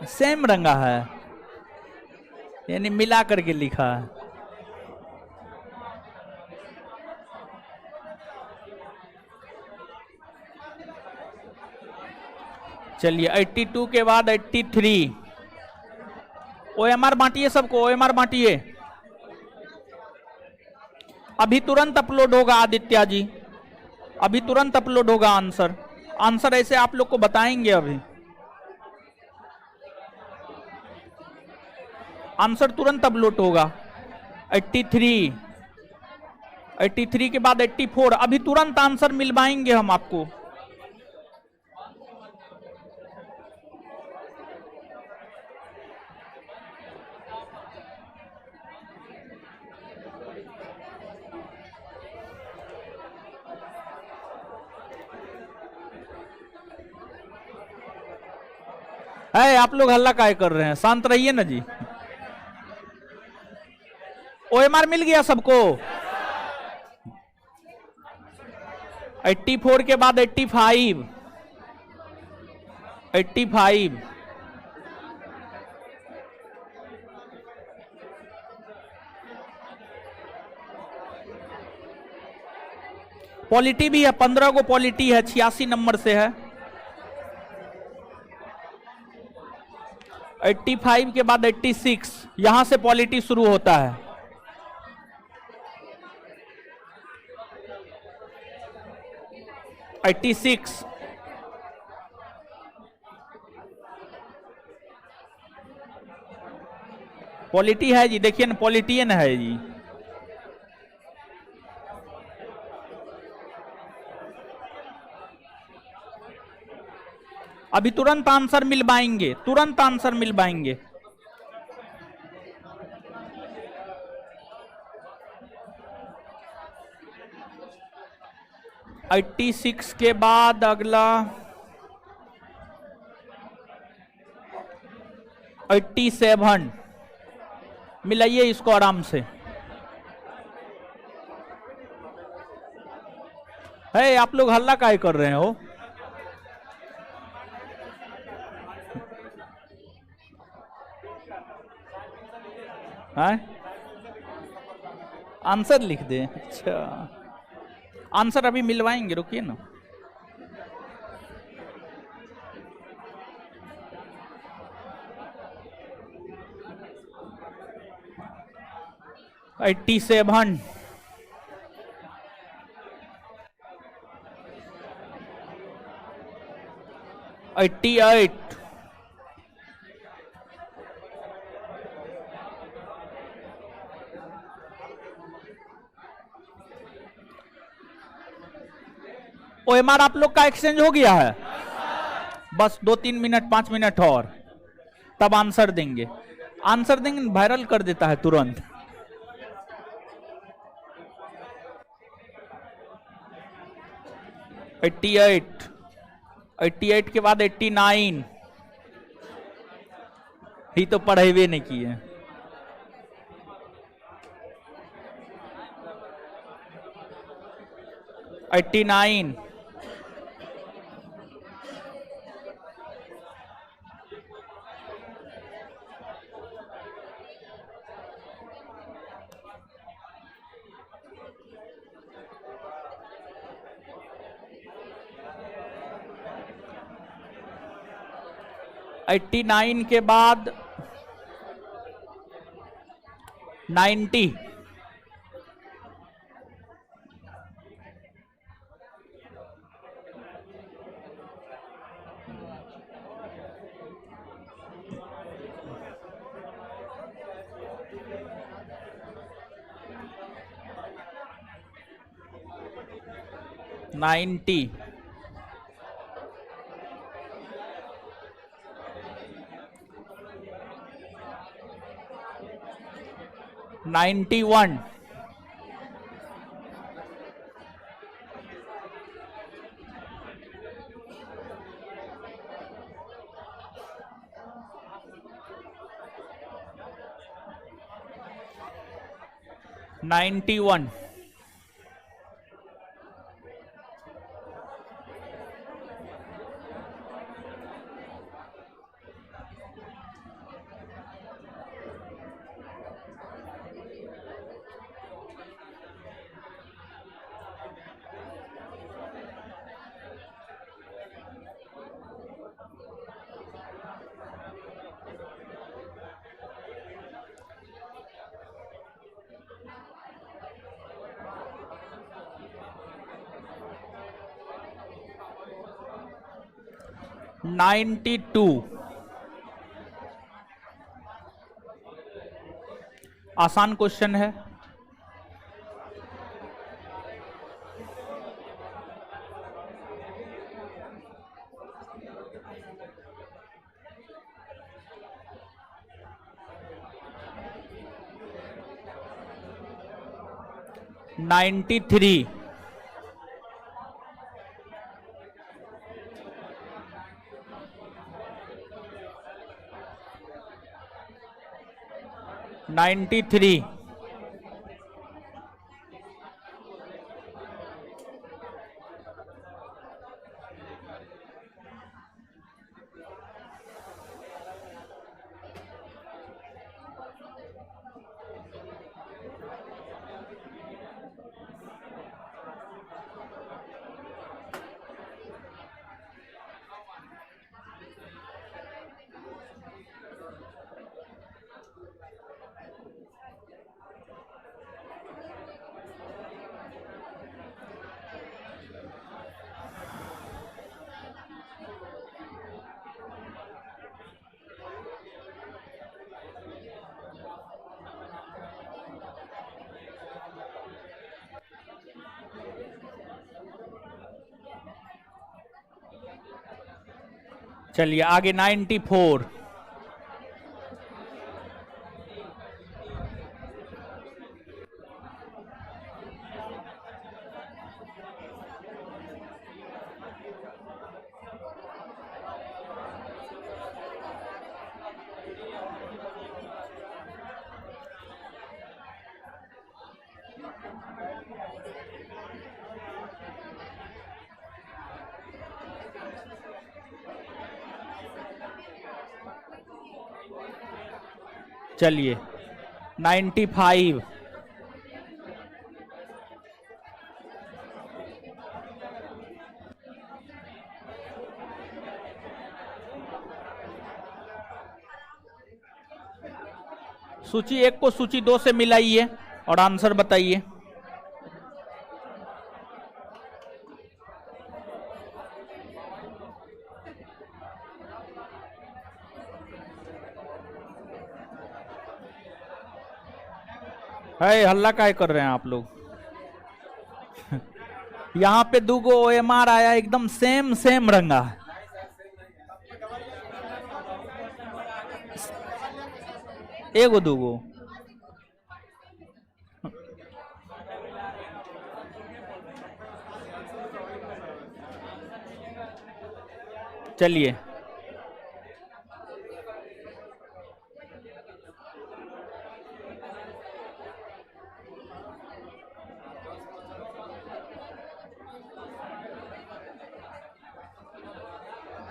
सेम रंगा है, यानी मिला करके लिखा है। चलिए 82 के बाद 83। OMR बांटिए सबको, OMR बांटिए। अभी तुरंत अपलोड होगा आदित्य जी, अभी तुरंत अपलोड होगा आंसर। आंसर ऐसे आप लोग को बताएंगे अभी। आंसर तुरंत अपलोड होगा। 83, 83 के बाद 84, अभी तुरंत आंसर मिलवाएंगे हम आपको। है आप लोग हल्ला काय कर रहे हैं, शांत रहिए ना जी। OMR मिल गया सबको। 84 के बाद 85, 85, पॉलिटी भी है, 15 को पॉलिटी है, 86 नंबर से है। 85 के बाद 86, यहां से पॉलिटी शुरू होता है। 86, पॉलिटी है जी, देखिए ना, पॉलिटियन है जी। अभी तुरंत आंसर मिलवाएंगे, तुरंत आंसर मिलवाएंगे। एट्टी 86 के बाद अगला 87, मिलाइए इसको आराम से। है आप लोग हल्ला काहे कर रहे हो? है आंसर लिख दे। अच्छा, आंसर अभी मिलवाएंगे, रुकिए ना। एट्टी 87, 88, OMR आप लोग का एक्सचेंज हो गया है। बस 2-3 मिनट 5 मिनट और, तब आंसर देंगे। आंसर देंगे, वायरल कर देता है तुरंत। एट्टी 88 के बाद 89, ही तो पढ़ेबे नहीं किए। 89, 89 के बाद 90, 90 90, 91, 91, 92। आसान क्वेश्चन है। नाइन्टी थ्री, 93, चलिए आगे 94, चलिए 95, सूची एक को सूची दो से मिलाइए और आंसर बताइए। है हल्ला काय कर रहे हैं आप लोग? यहाँ पे दूगो OMR आया, एकदम सेम सेम रंगा। एगो दूगो चलिए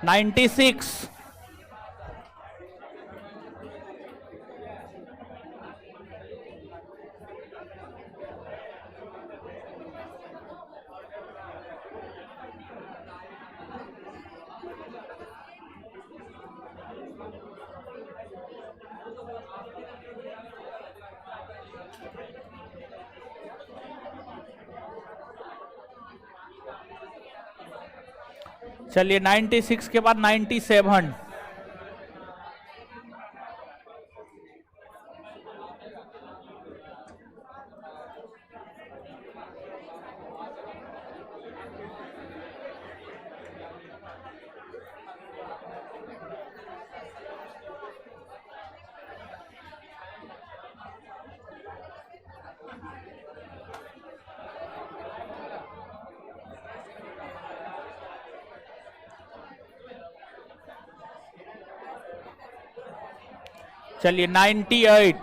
नाइन्टी सिक्स, चलिए 96 के बाद 97, चलिए 98।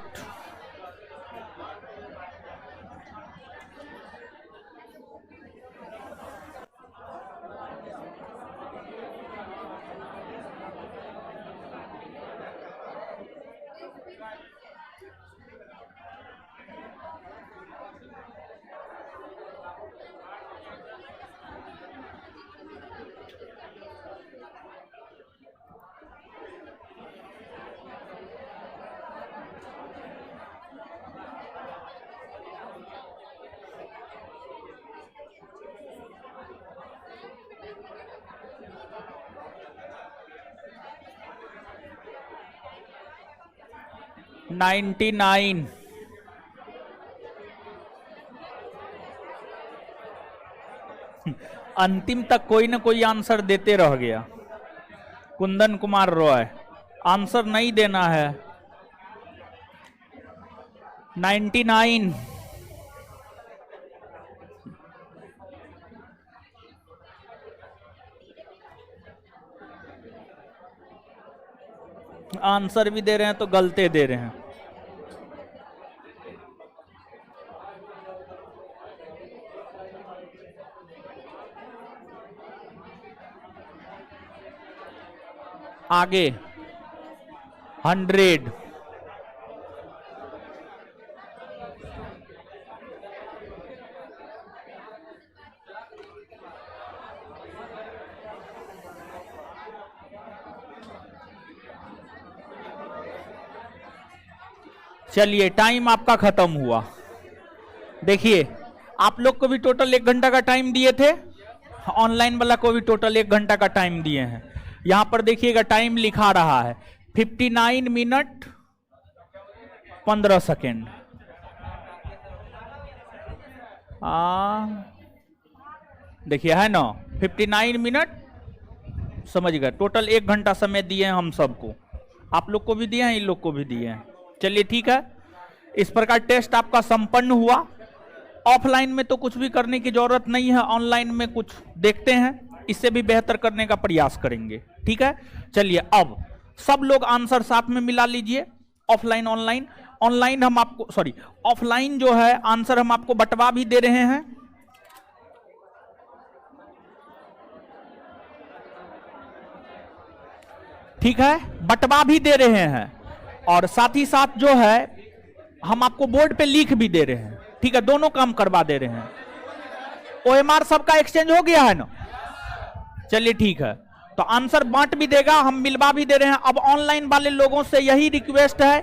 Ninety nine. अंतिम तक कोई ना कोई आंसर देते रह गया। कुंदन कुमार रॉय, आंसर नहीं देना है। 99। आंसर भी दे रहे हैं तो गलते दे रहे हैं। आगे 100। चलिए टाइम आपका खत्म हुआ। देखिए आप लोग को भी टोटल 1 घंटा का टाइम दिए थे, ऑनलाइन वाला को भी टोटल 1 घंटा का टाइम दिए हैं। यहां पर देखिएगा टाइम लिखा रहा है 59 मिनट 15 सेकेंड। देखिए है ना 59 मिनट, समझ गए। टोटल 1 घंटा समय दिए हैं हम सबको, आप लोग को भी दिए हैं, इन लोग को भी दिए हैं। चलिए ठीक है, इस प्रकार टेस्ट आपका संपन्न हुआ। ऑफलाइन में तो कुछ भी करने की जरूरत नहीं है, ऑनलाइन में कुछ देखते हैं, इससे भी बेहतर करने का प्रयास करेंगे। ठीक है, चलिए अब सब लोग आंसर साथ में मिला लीजिए, ऑफलाइन ऑनलाइन। ऑनलाइन हम आपको ऑफलाइन जो है आंसर हम आपको बंटवा भी दे रहे हैं। ठीक है, बंटवा भी दे रहे हैं और साथ ही साथ जो है हम आपको बोर्ड पे लिख भी दे रहे हैं। ठीक है, दोनों काम करवा दे रहे हैं। OMR सबका एक्सचेंज हो गया है ना? चलिए ठीक है, तो आंसर बांट भी देगा, हम मिलवा भी दे रहे हैं। अब ऑनलाइन वाले लोगों से यही रिक्वेस्ट है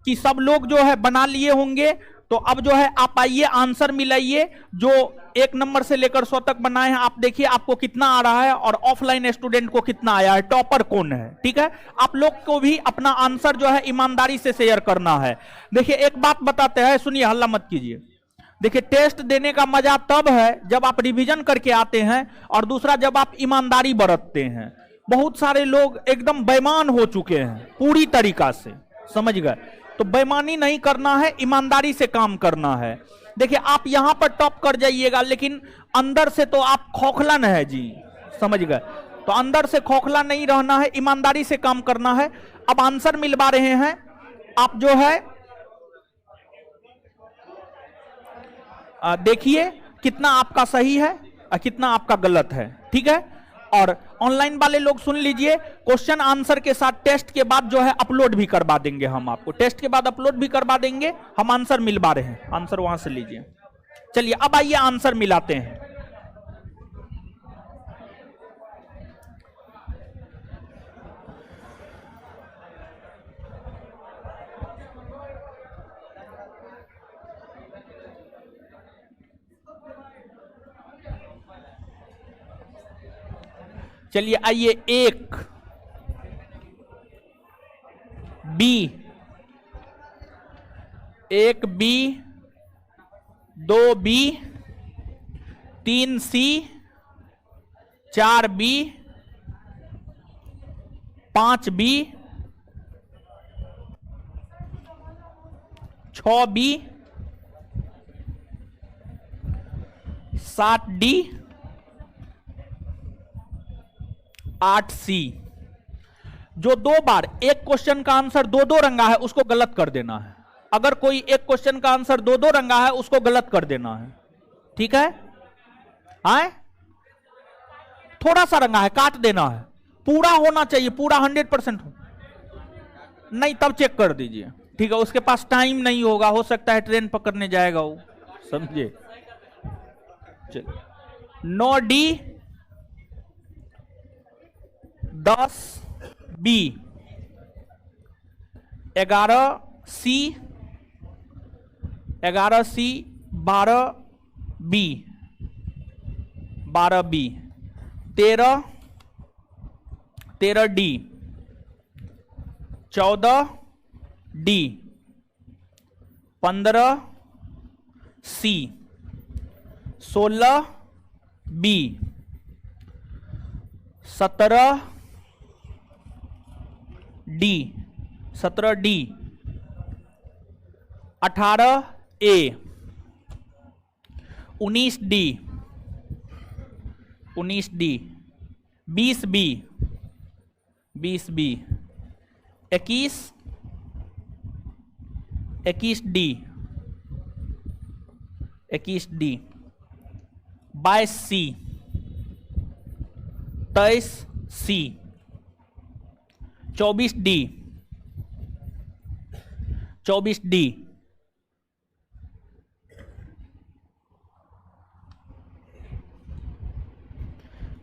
कि सब लोग जो है बना लिए होंगे, तो अब जो है आप आइए आंसर मिलाइए। जो 1 नंबर से लेकर 100 तक बनाए हैं, आप देखिए आपको कितना आ रहा है और ऑफलाइन स्टूडेंट को कितना आया है, टॉपर कौन है। ठीक है, आप लोग को भी अपना आंसर जो है ईमानदारी से शेयर करना है। देखिए एक बात बताते हैं, सुनिए, हल्ला मत कीजिए। देखिए टेस्ट देने का मजा तब है जब आप रिवीजन करके आते हैं, और दूसरा जब आप ईमानदारी बरतते हैं। बहुत सारे लोग एकदम बेईमान हो चुके हैं पूरी तरीका से, समझ गए? तो बेईमानी नहीं करना है, ईमानदारी से काम करना है। देखिए आप यहां पर टॉप कर जाइएगा, लेकिन अंदर से तो आप खोखला न है जी, समझ गए? तो अंदर से खोखला नहीं रहना है, ईमानदारी से काम करना है। अब आंसर मिलवा रहे हैं, आप जो है देखिए कितना आपका सही है और कितना आपका गलत है। ठीक है, और ऑनलाइन वाले लोग सुन लीजिए, क्वेश्चन आंसर के साथ टेस्ट के बाद जो है अपलोड भी करवा देंगे हम आपको, टेस्ट के बाद अपलोड भी करवा देंगे। हम आंसर मिलवा रहे हैं, आंसर वहां से लीजिए। चलिए अब आइए आंसर मिलाते हैं। चलिए आइए, 1 बी, 1 बी, 2 बी, 3 सी, 4 बी, 5 बी, 6 बी, 7 डी, 8 सी। जो 2 बार एक क्वेश्चन का आंसर 2-2 रंगा है उसको गलत कर देना है। अगर कोई एक क्वेश्चन का आंसर 2-2 रंगा है उसको गलत कर देना है, ठीक है? आए थोड़ा सा रंगा है काट देना है, पूरा होना चाहिए, पूरा 100% हो नहीं तब चेक कर दीजिए, ठीक है? उसके पास टाइम नहीं होगा, हो सकता है ट्रेन पकड़ने जाएगा वो, समझे? चलिए 9D 10B 11C 11C 12B 12B 13D 14D 15C 16B 17D 18A 19D 20B 21D 22C 23C 24D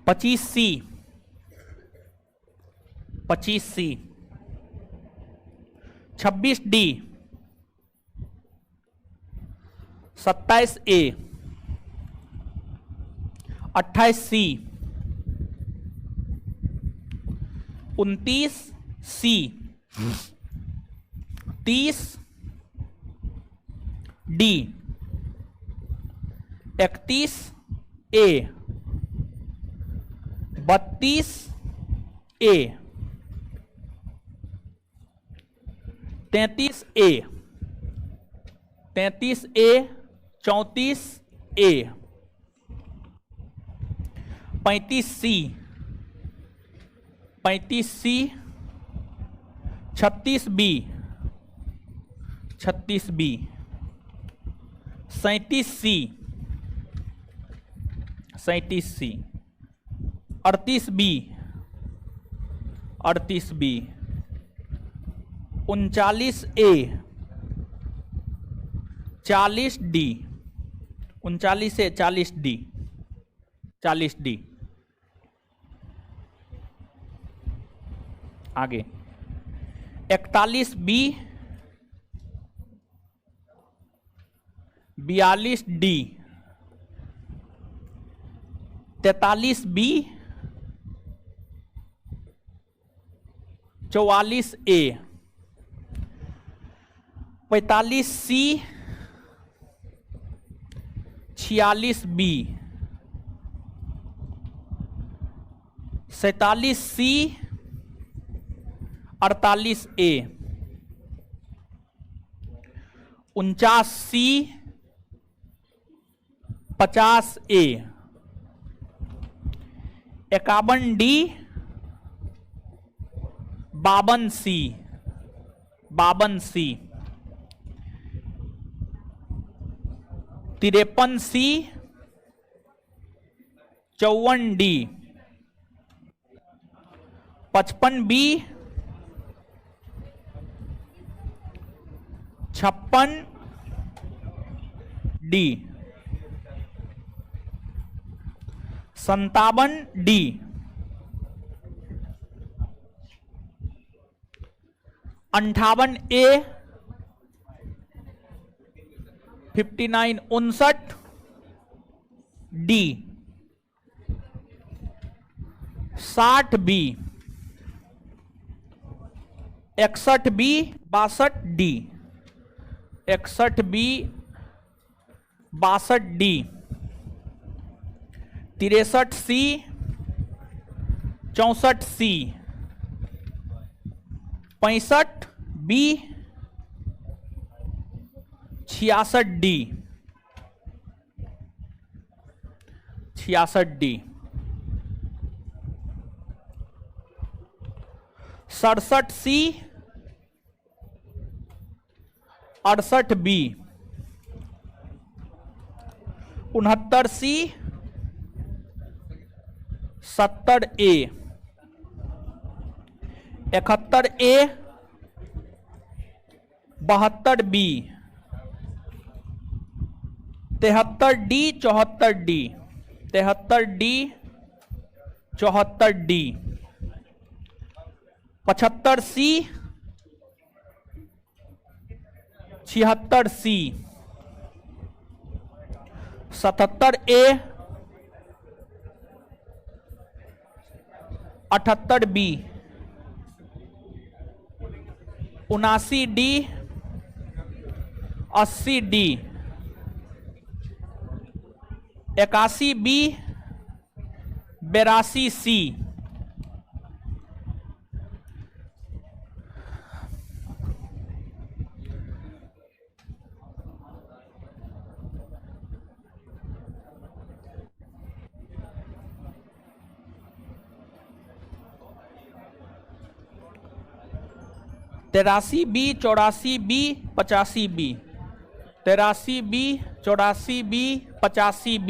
25C 26D 27A 28C 29C 30D 31A 32A 33A 34A 35C 36B 37C 38B 39A 40D 39A 40D आगे 41B 42D 43B 44A 45C 46B 47C 48A 49C 50A 51D 52C 53C 54D 55B 56D 57D 58A 59 59D 60B 61B 62D 61B 62D 63C 64C 65B 66D 66D 67C 68B 69C 70A 71A 72B 73D 74D 73D 74D 75C 76C 77A 78B 79D 80D 81B 82C 83B 84B 85B 83B 84B 85B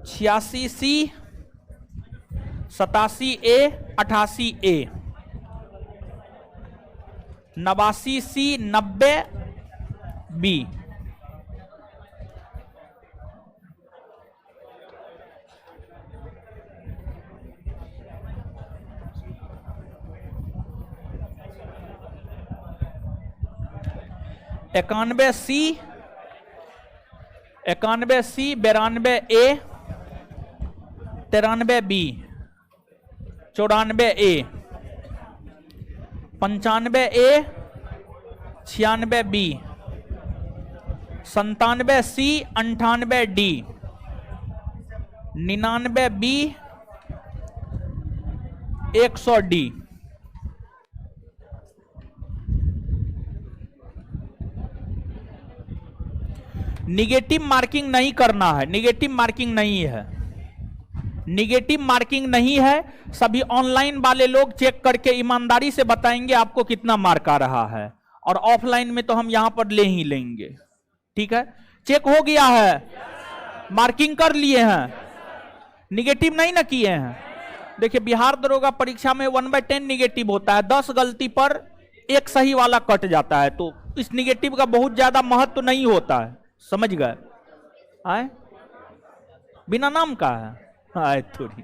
86C 87A 88A 89C 90B 91C 92A 93B 94A 95A 96B 97C 98D 99B 100D negative marking नहीं करना है, निगेटिव मार्किंग नहीं है, निगेटिव मार्किंग नहीं है। सभी ऑनलाइन वाले लोग चेक करके ईमानदारी से बताएंगे आपको कितना मार्क आ रहा है, और ऑफलाइन में तो हम यहां पर ले ही लेंगे। ठीक है, चेक हो गया है, मार्किंग कर लिए हैं, निगेटिव नहीं ना किए हैं। देखिए बिहार दरोगा परीक्षा में 1/10 निगेटिव होता है, 10 गलती पर एक सही वाला कट जाता है, तो इस निगेटिव का बहुत ज्यादा महत्व तो नहीं होता है, समझ गए? आए बिना नाम का है, आए थोड़ी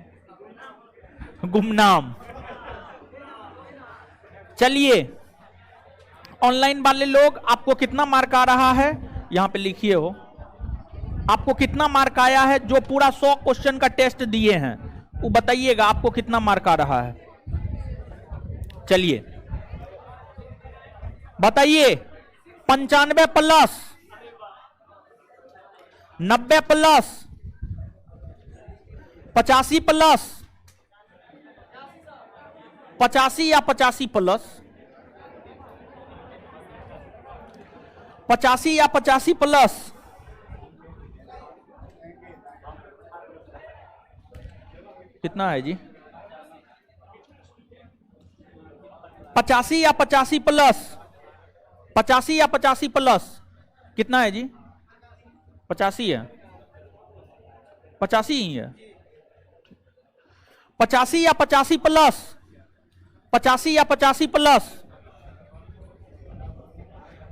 गुमनाम। चलिए ऑनलाइन वाले लोग, आपको कितना मार्क आ रहा है यहां पे लिखिए हो, आपको कितना मार्क आया है? जो पूरा 100 क्वेश्चन का टेस्ट दिए हैं वो बताइएगा आपको कितना मार्क आ रहा है। चलिए बताइए, 95 प्लस 90 प्लस 85 प्लस 85 या 85 प्लस 85 या 85 प्लस कितना है जी? 85 या 85 प्लस 85 या 85 प्लस कितना है जी? 85 है, 85 ही है। 85 या 85 प्लस 85 या 85 प्लस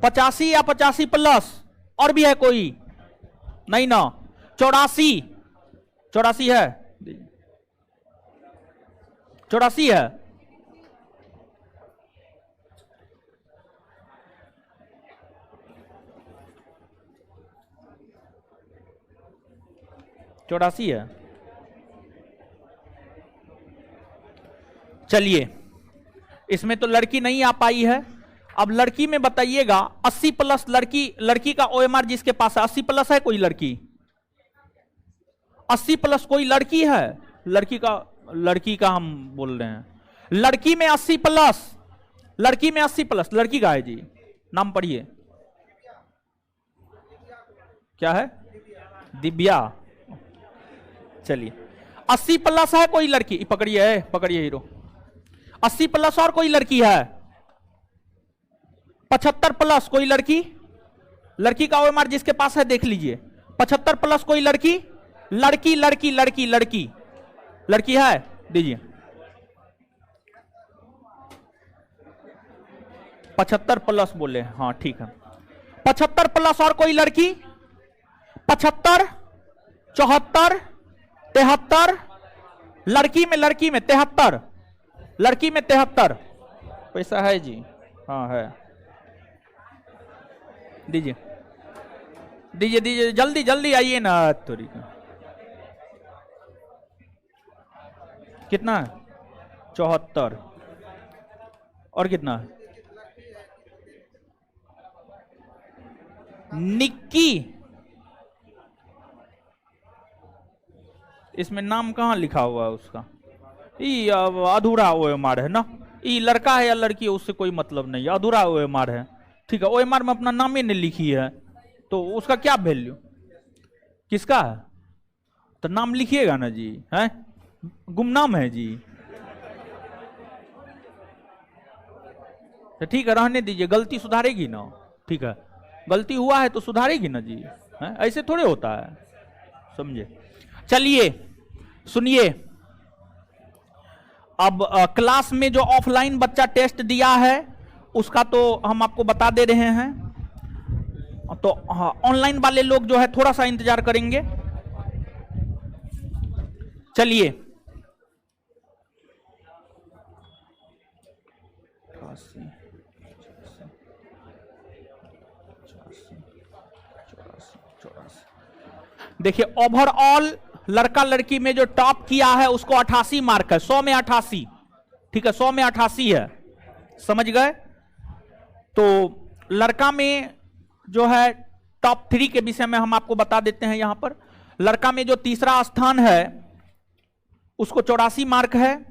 85 या 85 प्लस और भी है कोई? नहीं ना। 84 84 है, 84 है। चौरासी है। चलिए इसमें तो लड़की नहीं आ पाई है। अब लड़की में बताइएगा 80 प्लस लड़की का ओएमआर जिसके पास है 80 प्लस है कोई लड़की? 80 प्लस कोई लड़की है? लड़की का हम बोल रहे हैं। लड़की में 80 प्लस, लड़की में 80 प्लस, लड़की का है जी, नाम पढ़िए। क्या है? दिव्या। चलिए 80 प्लस है कोई लड़की, पकड़िए पकड़िए हीरो, 80 प्लस और कोई लड़की है, 75 प्लस कोई लड़की, लड़की का ओएमआर जिसके पास है देख लीजिए, 75 प्लस कोई लड़की, लड़की लड़की लड़की लड़की लड़की है, दीजिए 75 प्लस बोले, हाँ ठीक है, 75 प्लस और कोई लड़की, 75, 74, 73, लड़की में 73, लड़की में 73, पैसा है जी, हाँ है, दीजिए दीजिए दीजिए, जल्दी जल्दी आइए ना, थोड़ी कितना है, 74, और कितना है, निक्की, इसमें नाम कहां लिखा हुआ है उसका, ये अधूरा ओएमआर है ना, ये लड़का है या लड़की है उससे कोई मतलब नहीं है, अधूरा ओएमआर है, ठीक है, ओएमआर में अपना नाम ही नहीं लिखी है तो उसका क्या वैल्यू, किसका है, तो नाम लिखिएगा ना जी, है गुमनाम है जी, तो ठीक है रहने दीजिए, गलती सुधारेगी ना, ठीक है, गलती हुआ है तो सुधारेगी ना जी, है? ऐसे थोड़े होता है, समझे। चलिए सुनिए, अब क्लास में जो ऑफलाइन बच्चा टेस्ट दिया है उसका तो हम आपको बता दे रहे हैं, तो हाँ ऑनलाइन वाले लोग जो है थोड़ा सा इंतजार करेंगे। चलिए देखिए ओवरऑल लड़का लड़की में जो टॉप किया है उसको 88 मार्क है, 100 में 88, ठीक है 100 में 88 है, समझ गए। तो लड़का में जो है टॉप 3 के विषय में हम आपको बता देते हैं। यहां पर लड़का में जो तीसरा स्थान है उसको 84 मार्क है,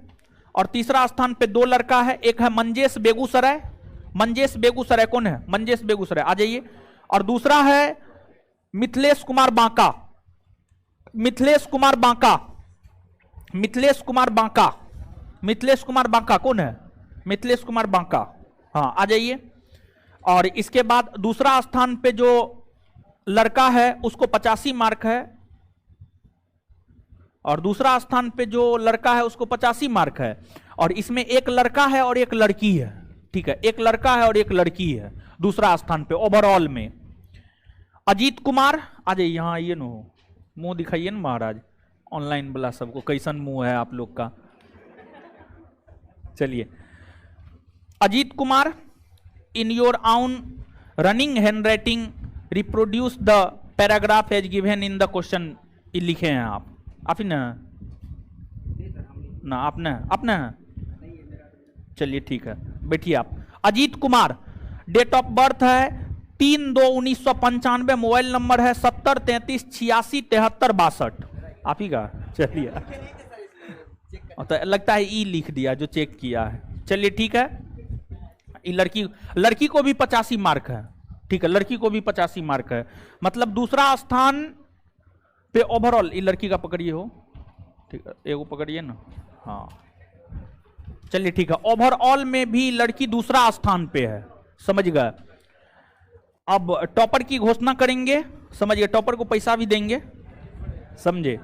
और तीसरा स्थान पे 2 लड़का है, एक है मंजेश बेगूसराय, मंजेश बेगूसराय कौन है, मंजेश बेगूसराय आ जाइए, और दूसरा है मिथिलेश कुमार बांका, मिथिलेश कुमार बांका, मिथिलेश कुमार बांका, मिथिलेश कुमार बांका कौन है, मिथिलेश कुमार बांका, हाँ आ जाइए। और इसके बाद दूसरा स्थान पे जो लड़का है उसको 85 मार्क है, और दूसरा स्थान पे जो लड़का है उसको 85 मार्क है, और इसमें एक लड़का है और एक लड़की है, ठीक है एक लड़का है और एक लड़की है दूसरा स्थान पे ओवरऑल में। अजीत कुमार आ जाइए, यहाँ आइए ना, मुंह दिखाइए ना महाराज, ऑनलाइन वाला सबको कैसन मुंह है आप लोग का। चलिए Ajit Kumar, in your own running handwriting reproduce the paragraph as given in the question, लिखे हैं आप ही ना आपने अपने चलिए ठीक है बैठिए आप। Ajit Kumar, date of birth है 3/2/1995, मोबाइल नंबर है 7033867362, आप ही का, चलिए तो लगता है ई लिख दिया जो चेक किया है, चलिए ठीक है। लड़की को भी 85 मार्क है, ठीक है लड़की को भी 85 मार्क है, मतलब दूसरा स्थान पे ओवरऑल, ये लड़की का पकड़िए हो, ठीक है एगो पकड़िए ना, हाँ चलिए ठीक है, ओवरऑल में भी लड़की दूसरा स्थान पे है, समझ गए। अब टॉपर की घोषणा करेंगे, समझिए टॉपर को पैसा भी देंगे, समझे।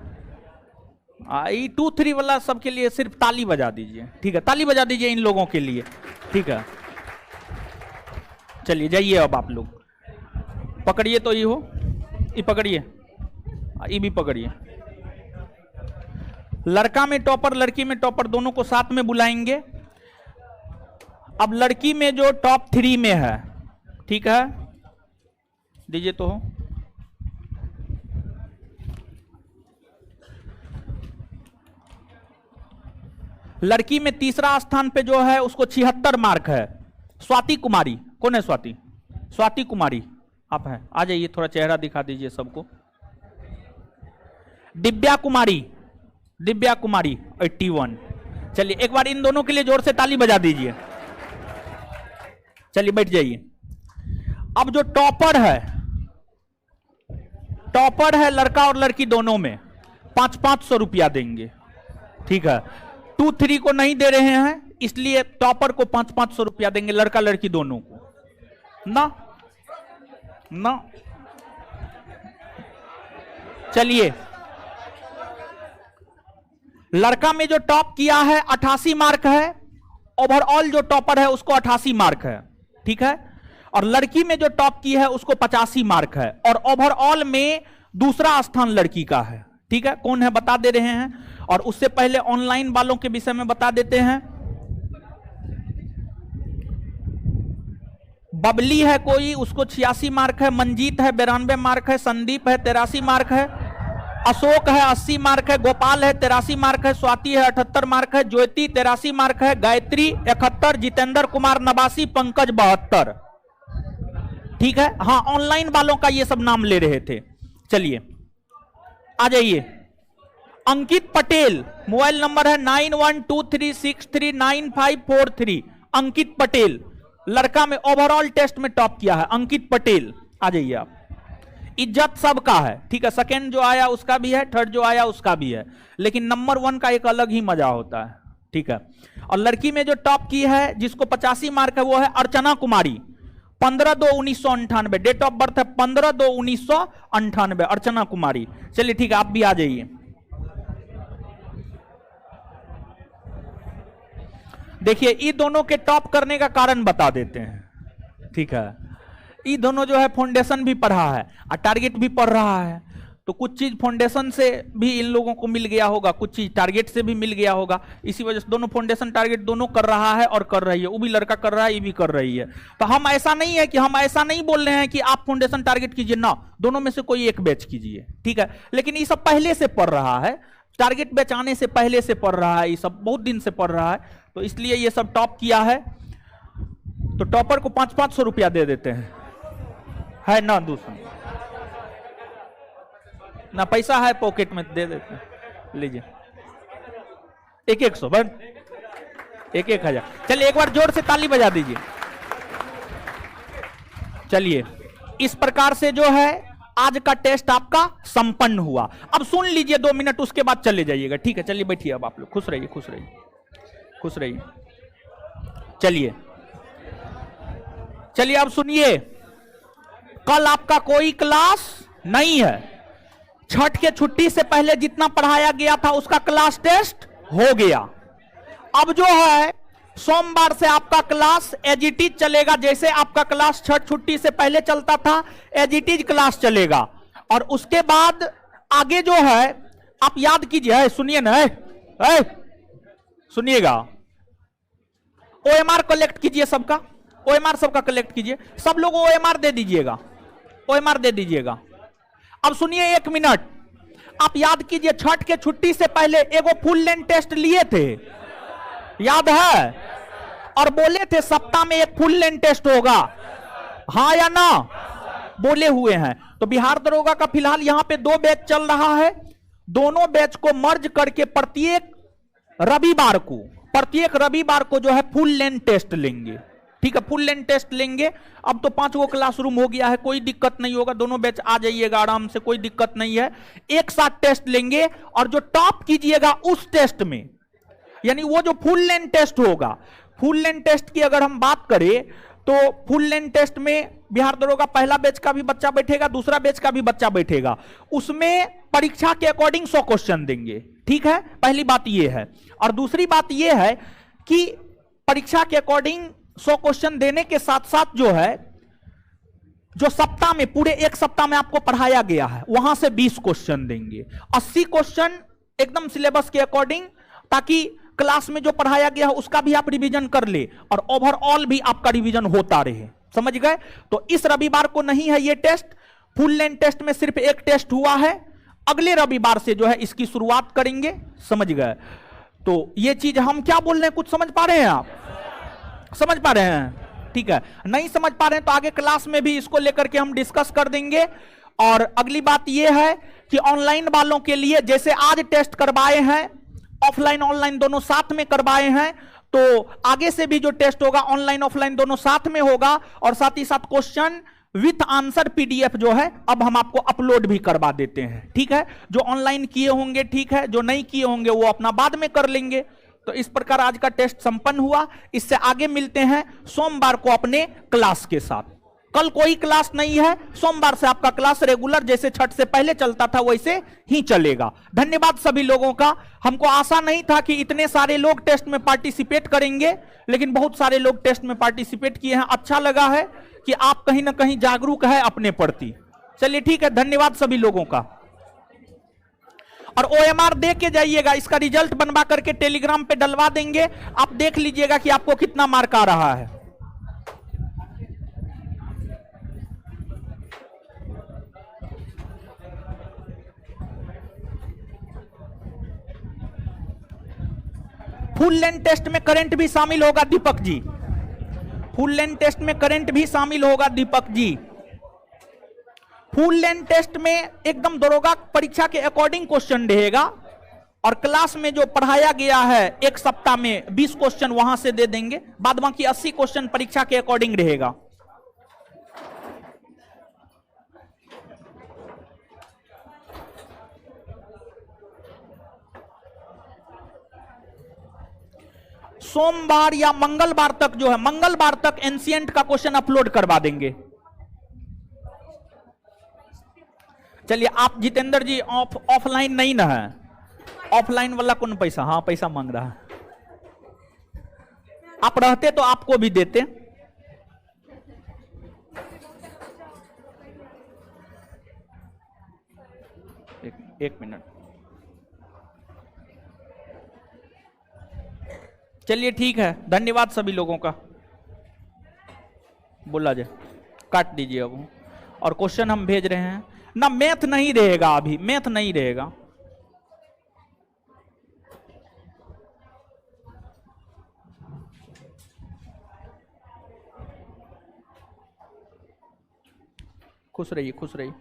2-3 वाला सबके लिए सिर्फ ताली बजा दीजिए, ठीक है ताली बजा दीजिए इन लोगों के लिए, ठीक है। चलिए जाइए अब आप लोग, पकड़िए तो ये हो, ये पकड़िए, ये भी पकड़िए। लड़का में टॉपर लड़की में टॉपर दोनों को साथ में बुलाएंगे। अब लड़की में जो टॉप 3 में है, ठीक है दीजिए तो हो, लड़की में तीसरा स्थान पे जो है उसको 76 मार्क है, स्वाति कुमारी, कौन है स्वाति, स्वाति कुमारी आप हैं, आ जाइए थोड़ा चेहरा दिखा दीजिए सबको। दिव्या कुमारी, दिव्या कुमारी 81, चलिए एक बार इन दोनों के लिए जोर से ताली बजा दीजिए। चलिए बैठ जाइए। अब जो टॉपर है लड़का और लड़की दोनों में 500-500 रुपया देंगे, ठीक है, 2-3 को नहीं दे रहे हैं, इसलिए टॉपर को 500-500 रुपया देंगे, लड़का लड़की दोनों को ना ना। चलिए, लड़का में जो टॉप किया है 88 मार्क है, ओवरऑल जो टॉपर है उसको 88 मार्क है, ठीक है। और लड़की में जो टॉप की है उसको 85 मार्क है, और ओवरऑल में दूसरा स्थान लड़की का है, ठीक है। कौन है बता दे रहे हैं। और उससे पहले ऑनलाइन वालों के विषय में बता देते हैं। बबली है कोई, उसको 86 मार्क है, मंजीत है 92 मार्क है, संदीप है 83 मार्क है, अशोक है 80 मार्क है, गोपाल है 83 मार्क है, स्वाति है 78 मार्क है, ज्योति 83 मार्क है, गायत्री 71, जितेंद्र कुमार 89, पंकज 72, ठीक है। हाँ, ऑनलाइन वालों का ये सब नाम ले रहे थे। चलिए आ जाइए। अंकित पटेल, मोबाइल नंबर है 9123639543। अंकित पटेल लड़का में ओवरऑल टेस्ट में टॉप किया है, अंकित पटेल। आ जाइए आप। इज्जत सबका है, ठीक है, सेकंड जो आया उसका भी है, थर्ड जो आया उसका भी है, लेकिन नंबर 1 का एक अलग ही मजा होता है, ठीक है। और लड़की में जो टॉप की है जिसको 85 मार्क है वो है Archana Kumari, 15/2/1998, date of birth है 15/2/1998, अर्चना कुमारी। चलिए ठीक है, आप भी आ जाइए। देखिए, ये दोनों के टॉप करने का कारण बता देते हैं, ठीक है। ये दोनों जो है फाउंडेशन भी पढ़ा है और टारगेट भी पढ़ रहा है, तो कुछ चीज फाउंडेशन से भी इन लोगों को मिल गया होगा, कुछ चीज टारगेट से भी मिल गया होगा। इसी वजह से दोनों फाउंडेशन टारगेट दोनों कर रहा है और कर रही है, वो भी लड़का कर रहा है, ये भी कर रही है। तो हम ऐसा नहीं है कि हम ऐसा नहीं बोल रहे हैं कि आप फाउंडेशन टारगेट कीजिए ना, दोनों में से कोई एक बैच कीजिए, ठीक है। लेकिन ये सब पहले से पढ़ रहा है, टारगेट बैच आने से पहले से पढ़ रहा है, ये सब बहुत दिन से पढ़ रहा है, तो इसलिए ये सब टॉप किया है। तो टॉपर को 500-500 रुपया दे देते हैं, है ना। दूसरा ना पैसा है पॉकेट में, दे देते हैं, लीजिए 100 बन 1,000। चलिए एक बार जोर से ताली बजा दीजिए। चलिए, इस प्रकार से जो है आज का टेस्ट आपका संपन्न हुआ। अब सुन लीजिए 2 मिनट, उसके बाद चले जाइएगा, ठीक है। चलिए बैठिए, अब आप लोग खुश रहिए, खुश रहिए, खुश रहिए। चलिए चलिए, अब सुनिए, कल आपका कोई क्लास नहीं है। छठ के छुट्टी से पहले जितना पढ़ाया गया था उसका क्लास टेस्ट हो गया। अब जो है सोमवार से आपका क्लास एज इट इज चलेगा, जैसे आपका क्लास छठ छुट्टी से पहले चलता था, एज इट इज क्लास चलेगा। और उसके बाद आगे जो है आप याद कीजिए, सुनिए ना, सुनिएगा, ओएमआर कलेक्ट कीजिए सबका, ओएमआर सबका कलेक्ट कीजिए, सब लोग ओएमआर दे दीजिएगा, ओएमआर दे दीजिएगा। अब सुनिए 1 मिनट, आप याद कीजिए, छठ के छुट्टी से पहले एगो फुल लेंथ टेस्ट लिए थे, याद है, और बोले थे सप्ताह में एक फुल लेंथ टेस्ट होगा, हाँ या ना, बोले हुए हैं। तो बिहार दरोगा का फिलहाल यहां पे 2 बैच चल रहा है, दोनों बैच को मर्ज करके प्रत्येक रविवार को जो है फुल लेंथ टेस्ट लेंगे, ठीक है, फुल लेंथ टेस्ट लेंगे। अब तो 5 क्लासरूम हो गया है, कोई दिक्कत नहीं होगा, दोनों बैच आ जाइएगा आराम से, कोई दिक्कत नहीं है। एक साथ टेस्ट लेंगे और जो टॉप कीजिएगा उस टेस्ट में, यानी वो जो फुल लेंथ टेस्ट होगा, फुल लेंथ टेस्ट की अगर हम बात करें तो फुल लेंथ टेस्ट में बिहार दरोगा पहला बैच का भी बच्चा बैठेगा, दूसरा बैच का भी बच्चा बैठेगा, उसमें परीक्षा के अकॉर्डिंग 100 क्वेश्चन देंगे, ठीक है, पहली बात यह है। और दूसरी बात यह है कि परीक्षा के अकॉर्डिंग 100 क्वेश्चन देने के साथ साथ जो है, जो सप्ताह में, पूरे एक सप्ताह में आपको पढ़ाया गया है, वहां से 20 क्वेश्चन देंगे, 80 क्वेश्चन एकदम सिलेबस के अकॉर्डिंग, ताकि क्लास में जो पढ़ाया गया है उसका भी आप रिवीजन कर ले और ओवरऑल भी आपका रिवीजन होता रहे, समझ गए। तो इस रविवार को नहीं है ये टेस्ट, फुल लेंथ टेस्ट में सिर्फ एक टेस्ट हुआ है, अगले रविवार से जो है इसकी शुरुआत करेंगे, समझ गए। तो ये चीज हम क्या बोल रहे हैं, कुछ समझ पा रहे हैं आप, समझ पा रहे हैं, ठीक है। नहीं समझ पा रहे हैं तो आगे क्लास में भी इसको लेकर के हम डिस्कस कर देंगे। और अगली बात यह है कि ऑनलाइन वालों के लिए, जैसे आज टेस्ट करवाए हैं, ऑफलाइन ऑनलाइन दोनों साथ में करवाए हैं, तो आगे से भी जो टेस्ट होगा ऑनलाइन ऑफलाइन दोनों साथ में होगा, और साथ ही साथ क्वेश्चन विथ आंसर पीडीएफ जो है अब हम आपको अपलोड भी करवा देते हैं। ठीक है, जो ऑनलाइन किए होंगे ठीक है, जो नहीं किए होंगे वो अपना बाद में कर लेंगे। तो इस प्रकार आज का टेस्ट संपन्न हुआ। इससे आगे मिलते हैं सोमवार को अपने क्लास के साथ। कल कोई क्लास नहीं है, सोमवार से आपका क्लास रेगुलर जैसे छठ से पहले चलता था वैसे ही चलेगा। धन्यवाद सभी लोगों का। हमको आशा नहीं था कि इतने सारे लोग टेस्ट में पार्टिसिपेट करेंगे, लेकिन बहुत सारे लोग टेस्ट में पार्टिसिपेट किए हैं। अच्छा लगा है कि आप कहीं ना कहीं जागरूक है अपने प्रति। चलिए ठीक है, धन्यवाद सभी लोगों का। और ओएमआर दे के जाइएगा, इसका रिजल्ट बनवा करके टेलीग्राम पे डलवा देंगे, आप देख लीजिएगा कि आपको कितना मार्क आ रहा है। फुल लेंथ टेस्ट में करंट भी शामिल होगा Deepak ji, full length test में करंट भी शामिल होगा Deepak ji. Full length test में एकदम दरोगा परीक्षा के अकॉर्डिंग क्वेश्चन रहेगा, और क्लास में जो पढ़ाया गया है एक सप्ताह में 20 क्वेश्चन वहां से दे देंगे, बाद बाकी 80 क्वेश्चन परीक्षा के अकॉर्डिंग रहेगा। सोमवार या मंगलवार तक जो है, मंगलवार तक एंशिएंट का क्वेश्चन अपलोड करवा देंगे। चलिए आप जितेंद्र जी ऑफलाइन नहीं ना है, ऑफलाइन वाला कौन पैसा, हाँ पैसा मांग रहा है। आप रहते तो आपको भी देते। एक मिनट, चलिए ठीक है, धन्यवाद सभी लोगों का। बोला जाए काट दीजिए अब, और क्वेश्चन हम भेज रहे हैं ना। मैथ नहीं रहेगा, अभी मैथ नहीं रहेगा। खुश रहिए, खुश रहिए।